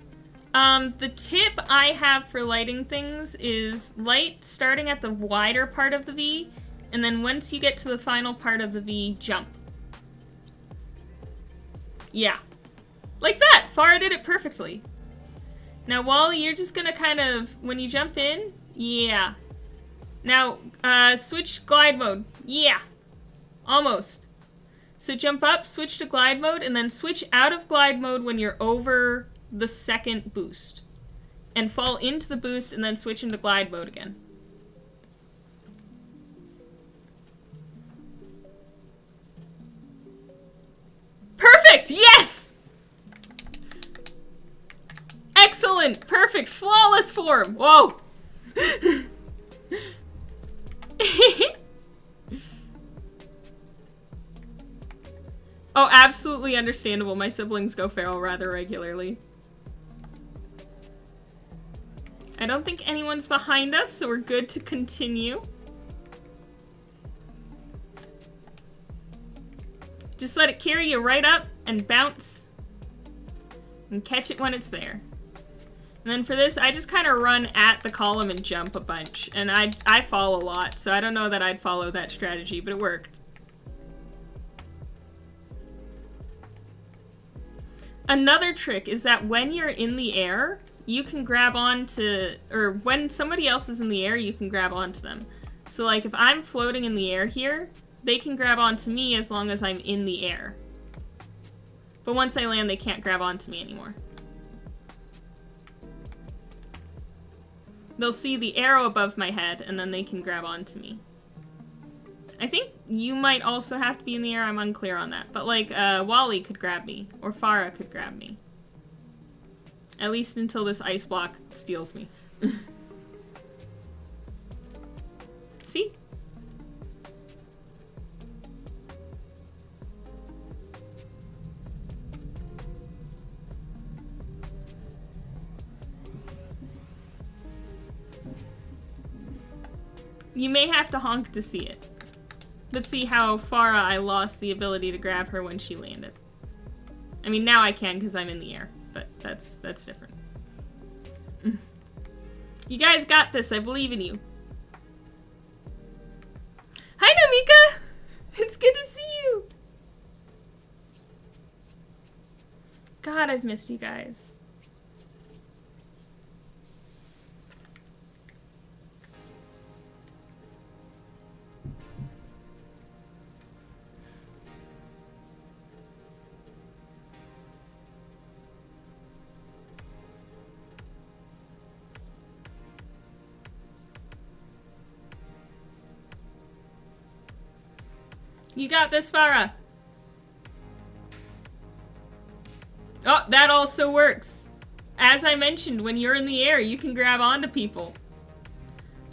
The tip I have for lighting things is light starting at the wider part of the V, and then once you get to the final part of the V, jump. Yeah. Like that! Farah did it perfectly. Now, Wally, you're just gonna kind of, when you jump in, yeah. Now, switch glide mode. Yeah. Almost. So jump up, switch to glide mode, and then switch out of glide mode when you're over the second boost. And fall into the boost, and then switch into glide mode again. Perfect! Yes! Excellent! Perfect! Flawless form! Whoa! Oh, absolutely understandable. My siblings go feral rather regularly. I don't think anyone's behind us, so we're good to continue. Just let it carry you right up and bounce. And catch it when it's there. And then for this, I just kind of run at the column and jump a bunch. And I fall a lot, so I don't know that I'd follow that strategy, but it worked. Another trick is that when you're in the air, you can grab onto, or when somebody else is in the air, you can grab onto them. So like if I'm floating in the air here, they can grab onto me as long as I'm in the air. But once I land, they can't grab onto me anymore. They'll see the arrow above my head, and then they can grab onto me. I think you might also have to be in the air, I'm unclear on that. But like, Wally could grab me, or Farah could grab me. At least until this ice block steals me. See? You may have to honk to see it. Let's see how Farah I lost the ability to grab her when she landed. I mean, now I can because I'm in the air, but that's different. You guys got this. I believe in you. Hi, Namika! It's good to see you! God, I've missed you guys. You got this, Farah. Oh, that also works. As I mentioned, when you're in the air, you can grab onto people.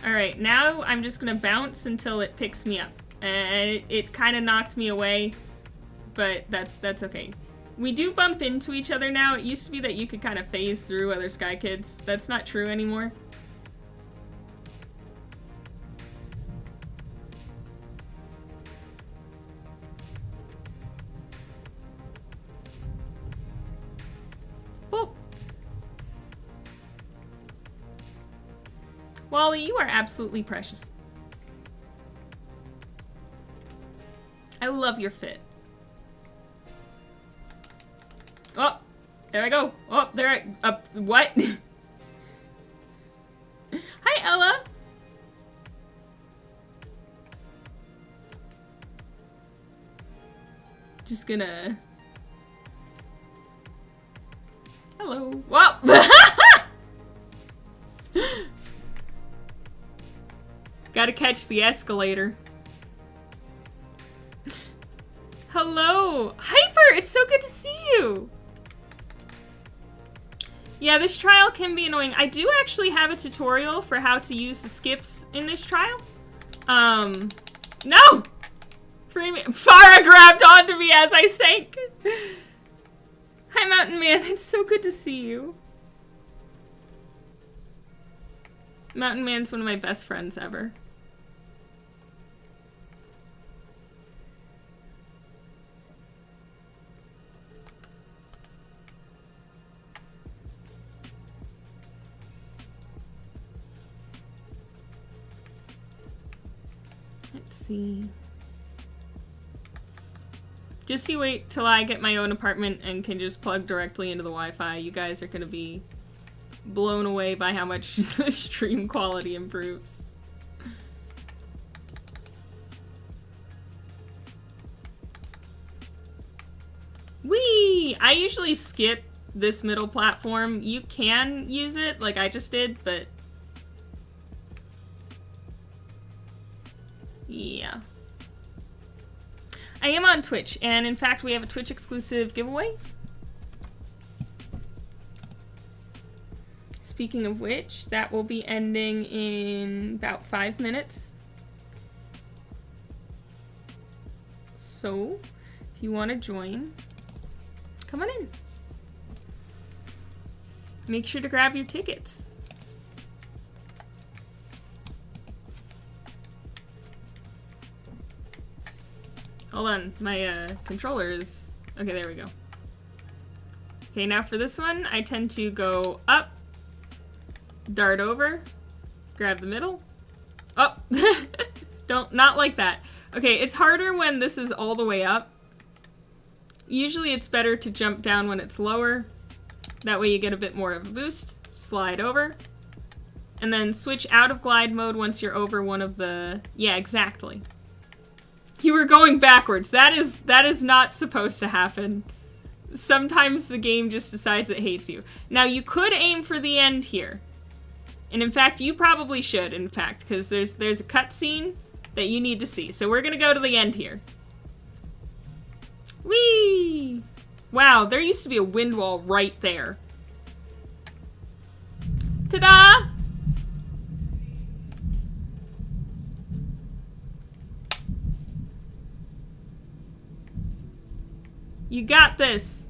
Alright, now I'm just gonna bounce until it picks me up. And it kind of knocked me away, but that's okay. We do bump into each other now. It used to be that you could kind of phase through other Sky Kids. That's not true anymore. Wally, you are absolutely precious. I love your fit. Oh, there I go. Oh, there I, what? Just gonna... Hello. Wow! Gotta catch the escalator. Hello! Hyper! It's so good to see you! Yeah, this trial can be annoying. I do actually have a tutorial for how to use the skips in this trial. No! Farah grabbed onto me as I sank. Hi, Mountain Man. It's so good to see you. Mountain Man's one of my best friends ever. Let's see. Just you wait till I get my own apartment and can just plug directly into the Wi-Fi. You guys are gonna be blown away by how much the stream quality improves. Whee! I usually skip this middle platform. You can use it, like I just did, but... yeah. I am on Twitch, and in fact, we have a Twitch exclusive giveaway. Speaking of which, that will be ending in about 5 minutes. So, if you want to join, come on in. Make sure to grab your tickets. Hold on, my controller is... okay, there we go. Okay, now for this one, I tend to go up, dart over, grab the middle. Oh! Not like that. Okay, it's harder when this is all the way up. Usually it's better to jump down when it's lower. That way you get a bit more of a boost. Slide over. And then switch out of glide mode once you're over one of the... yeah, exactly. You were going backwards. That is not supposed to happen. Sometimes the game just decides it hates you. Now, you could aim for the end here. And in fact, you probably should, in fact, because there's a cutscene that you need to see. So we're gonna go to the end here. Whee! Wow, there used to be a wind wall right there. Ta-da! You got this.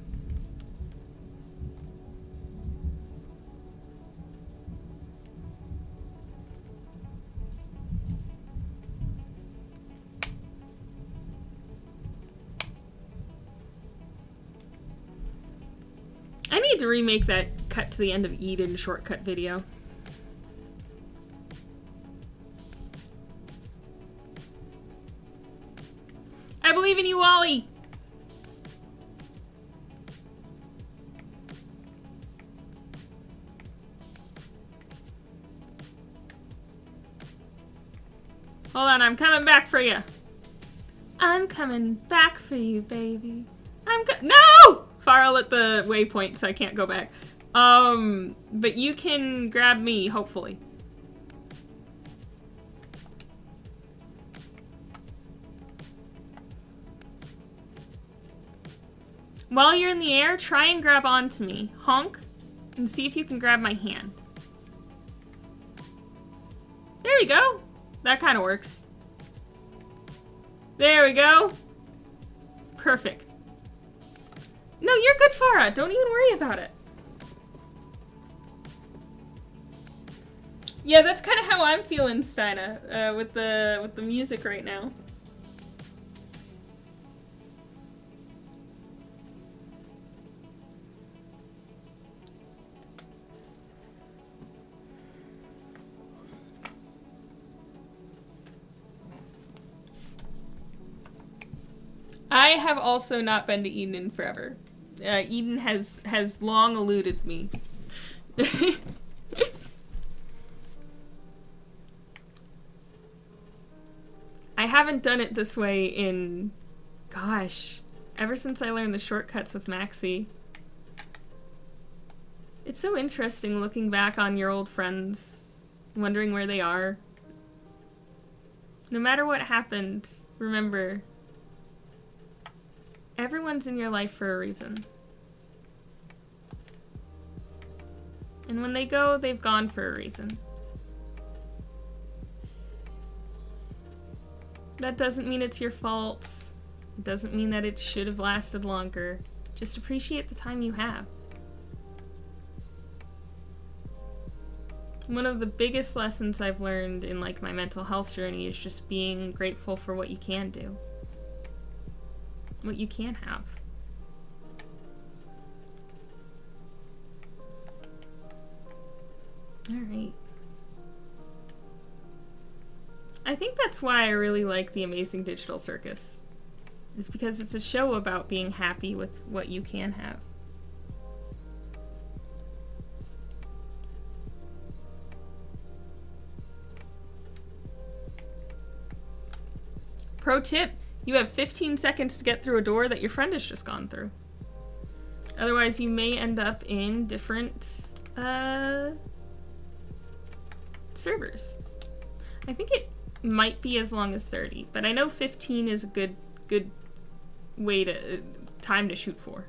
I need to remake that cut to the end of Eden shortcut video. I believe in you, Wally! Hold on, I'm coming back for you. I'm coming back for you, baby. No! Farrell at the waypoint, so I can't go back. But you can grab me, hopefully. While you're in the air, try and grab onto me. Honk, and see if you can grab my hand. There we go. That kind of works. There we go. Perfect. No, you're good, Farah. Don't even worry about it. Yeah, that's kind of how I'm feeling, Steina, with the music right now. I have also not been to Eden in forever. Eden has long eluded me. I haven't done it this way in, gosh, Ever since I learned the shortcuts with Maxie. It's so interesting looking back on your old friends, wondering where they are. No matter what happened, remember, everyone's in your life for a reason. And when they go, they've gone for a reason. That doesn't mean it's your fault. It doesn't mean that it should have lasted longer. Just appreciate the time you have. One of the biggest lessons I've learned in like my mental health journey is just being grateful for what you can do. What you can have. Alright. I think that's why I really like The Amazing Digital Circus. Is because it's a show about being happy with what you can have. Pro tip, you have 15 seconds to get through a door that your friend has just gone through. Otherwise, you may end up in different servers. I think it might be as long as 30, but I know 15 is a good way to time to shoot for.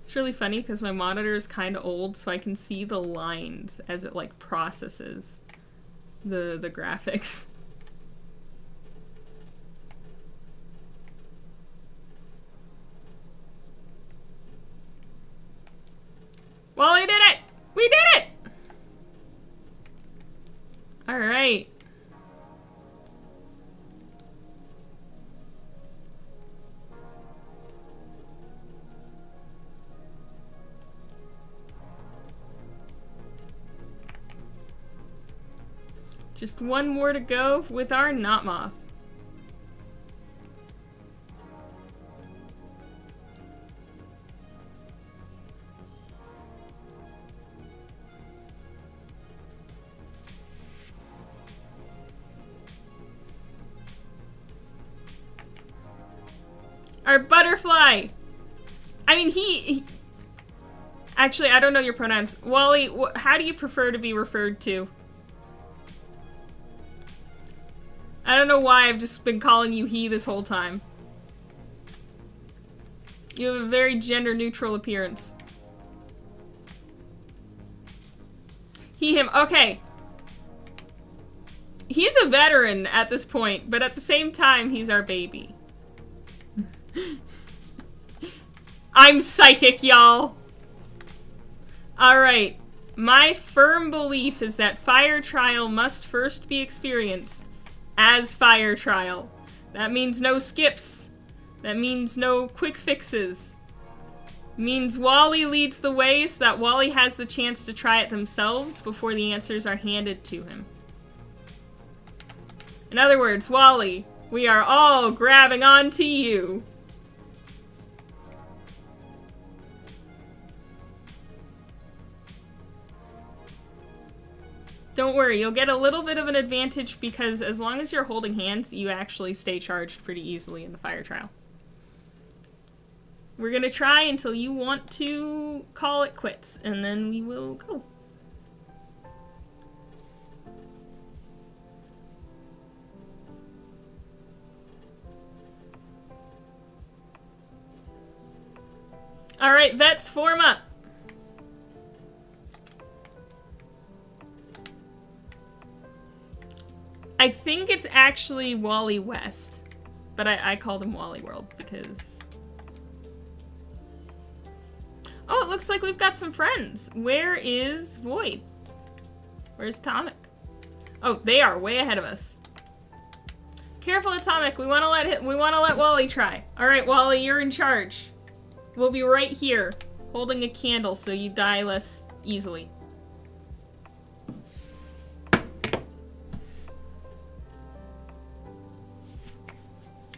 It's really funny because my monitor is kind of old, so I can see the lines as it like processes the graphics. Wally did it! We did it! Alright. Just one more to go with our not Moth. Our butterfly! I mean, he... Actually, I don't know your pronouns. Wally, how do you prefer to be referred to? I don't know why I've just been calling you he this whole time. You have a very gender-neutral appearance. He, him. Okay. He's a veteran at this point, but at the same time, he's our baby. I'm psychic, y'all. Alright. My firm belief is that fire trial must first be experienced as fire trial. That means no skips. That means no quick fixes. Means Wally leads the way so that Wally has the chance to try it themselves before the answers are handed to him. In other words, Wally, we are all grabbing onto you. Don't worry, you'll get a little bit of an advantage because as long as you're holding hands, you actually stay charged pretty easily in the fire trial. We're gonna try until you want to call it quits, and then we will go. Alright, vets, form up. I think it's actually Wally West, but I called him Wally World because... Oh, it looks like we've got some friends. Where is Void? Where's Atomic? Oh, they are way ahead of us. Careful, Atomic. We want to let Wally try. All right, Wally, you're in charge. We'll be right here, holding a candle so you die less easily.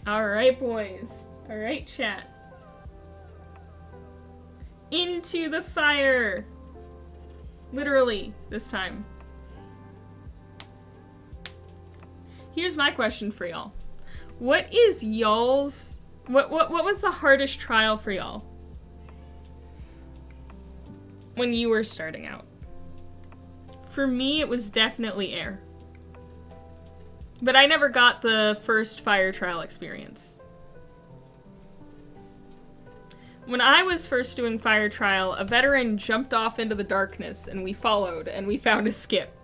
Alright, boys. Alright, chat. Into the fire! Literally, this time. Here's my question for y'all. What is y'all's... What was the hardest trial for y'all? When you were starting out? For me, it was definitely air. But I never got the first fire trial experience. When I was first doing fire trial, a veteran jumped off into the darkness and we followed and we found a skip.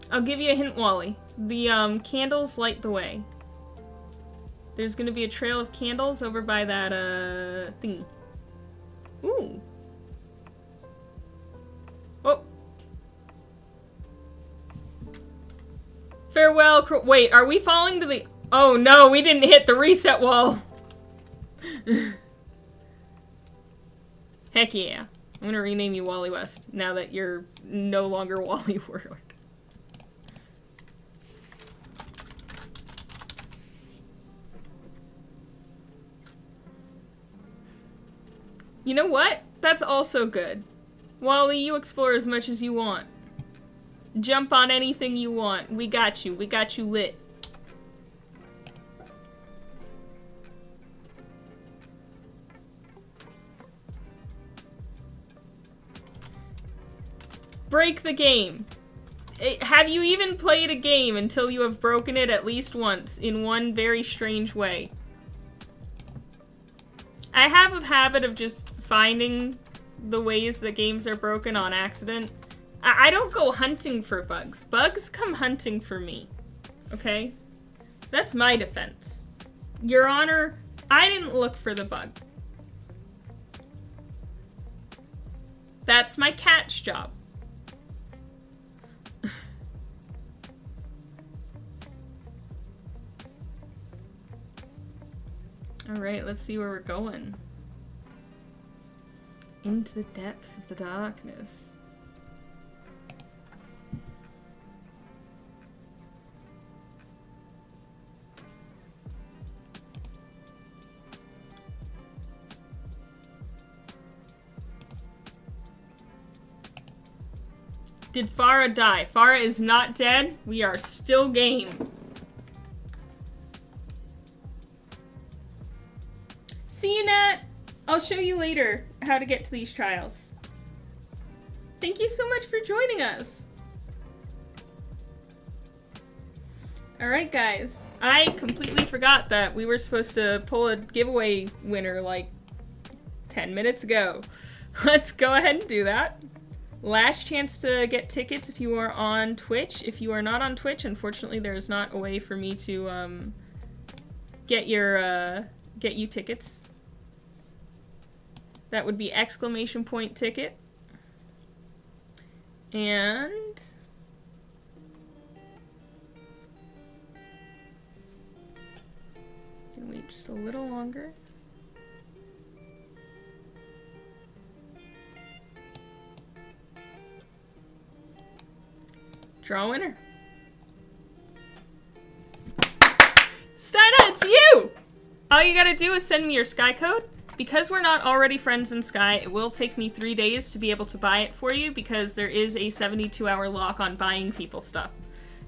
I'll give you a hint, Wally. The candles light the way. There's gonna be a trail of candles over by that thingy. Ooh. Oh. Farewell, wait, are we falling to the... Oh no, we didn't hit the reset wall. Heck yeah. I'm gonna rename you Wally West now that you're no longer Wally Warlord. You know what? That's also good. Wally, you explore as much as you want. Jump on anything you want. We got you. We got you lit. Break the game. Have you even played a game until you have broken it at least once in one very strange way? I have a habit of just finding the ways that games are broken on accident. I don't go hunting for bugs. Bugs come hunting for me. Okay? That's my defense. Your Honor, I didn't look for the bug. That's my cat's job. Alright, let's see where we're going. Into the depths of the darkness. Did Farah die? Farah is not dead. We are still game. See you, Nat. I'll show you later how to get to these trials. Thank you so much for joining us. Alright, guys. I completely forgot that we were supposed to pull a giveaway winner like 10 minutes ago. Let's go ahead and do that. Last chance to get tickets if you are on Twitch. If you are not on Twitch, unfortunately there is not a way for me to get you tickets. That would be ! ticket. And can wait just a little longer. Draw winner. Steina, it's you! All you gotta do is send me your Sky code. Because we're not already friends in Sky, it will take me 3 days to be able to buy it for you because there is a 72-hour lock on buying people stuff.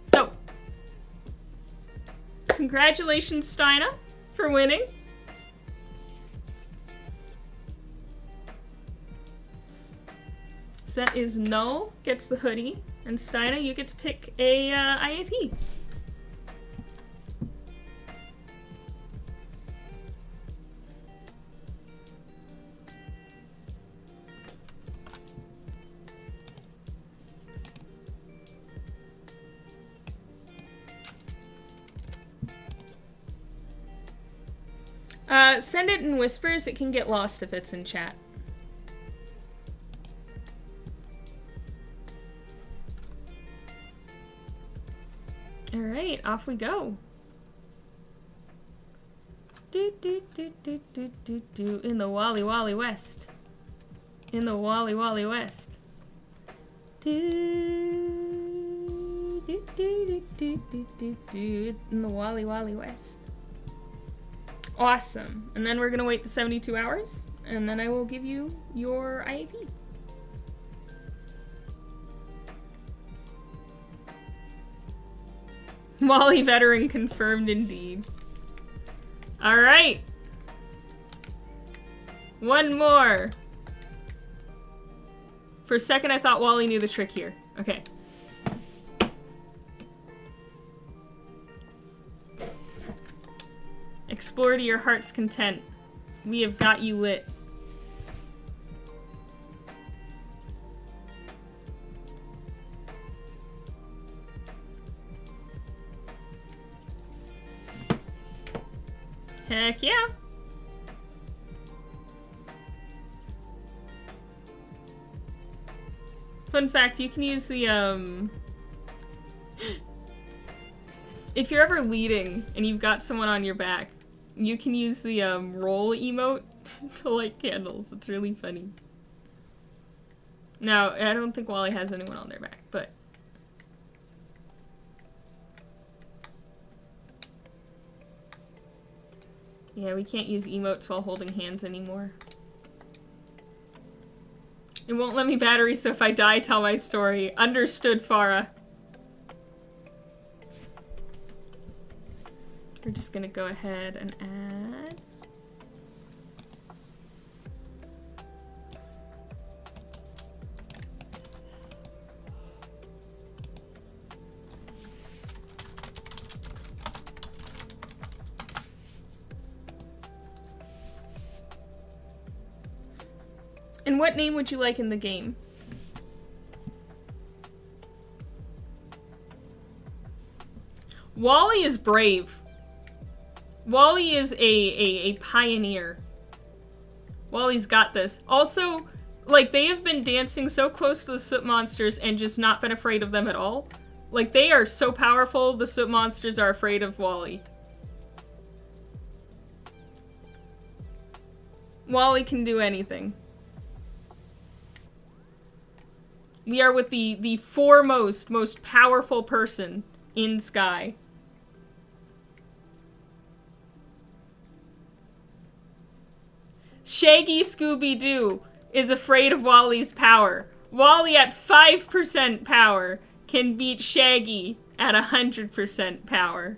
So, congratulations, Steina, for winning. Set is Null, gets the hoodie, and Steina, you get to pick a IAP. Send it in whispers. It can get lost if it's in chat. Alright, off we go. Do, do, do, do, do, do, do. In the Wally Wally West. In the Wally Wally West. Do, do, do, do, do, do, do. In the Wally Wally West. Awesome. And then we're gonna wait the 72 hours, and then I will give you your IAP. Wally veteran confirmed indeed. Alright. One more. For a second I thought Wally knew the trick here. Okay. Explore to your heart's content. We have got you lit. Heck yeah. Fun fact, you can use the, if you're ever leading and you've got someone on your back, you can use the, roll emote to light candles. It's really funny. Now, I don't think Wally has anyone on their back, but... yeah, we can't use emotes while holding hands anymore. It won't let me battery, so if I die, tell my story. Understood, Farah. We're just gonna go ahead and add. And what name would you like in the game? Wally is brave. Wally is a pioneer. Wally's got this. Also, like, they have been dancing so close to the soot monsters and just not been afraid of them at all. Like, they are so powerful, the soot monsters are afraid of Wally. Wally can do anything. We are with the foremost, most powerful person in Sky. Shaggy Scooby-Doo is afraid of Wally's power. Wally at 5% power can beat Shaggy at 100% power.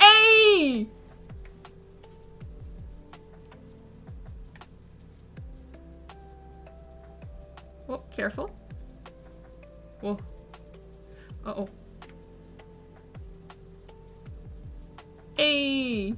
Hey! Oh, careful. Whoa. Uh-oh. Hey!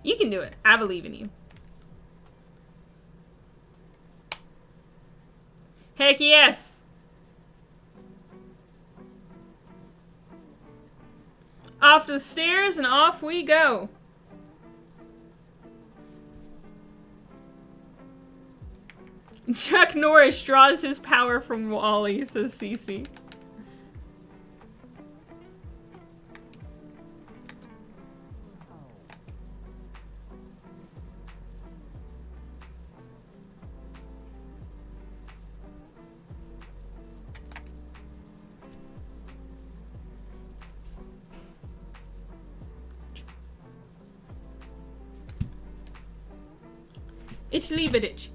You can do it. I believe in you. Heck yes! Off the stairs and off we go. Chuck Norris draws his power from Wally, says Cece. Ich liebe dich.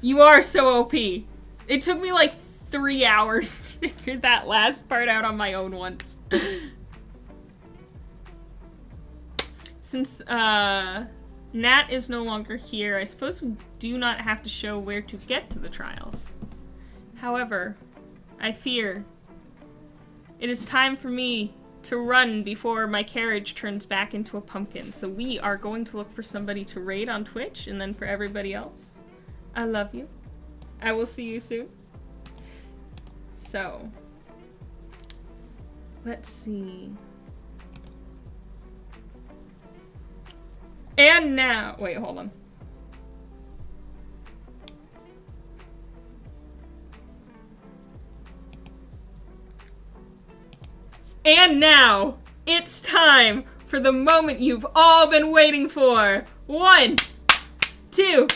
You are so OP. It took me like 3 hours to figure that last part out on my own once. Since Nat is no longer here, I suppose we do not have to show where to get to the trials. However, I fear it is time for me to run before my carriage turns back into a pumpkin. So we are going to look for somebody to raid on Twitch, and then for everybody else, I love you. I will see you soon. So, let's see. And now, wait, hold on. And now, it's time for the moment you've all been waiting for. 1, 2,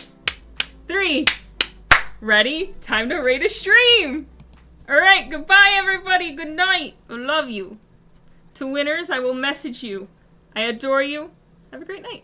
3. Ready? Time to rate a stream! Alright, goodbye everybody, good night. I love you. To winners, I will message you. I adore you. Have a great night.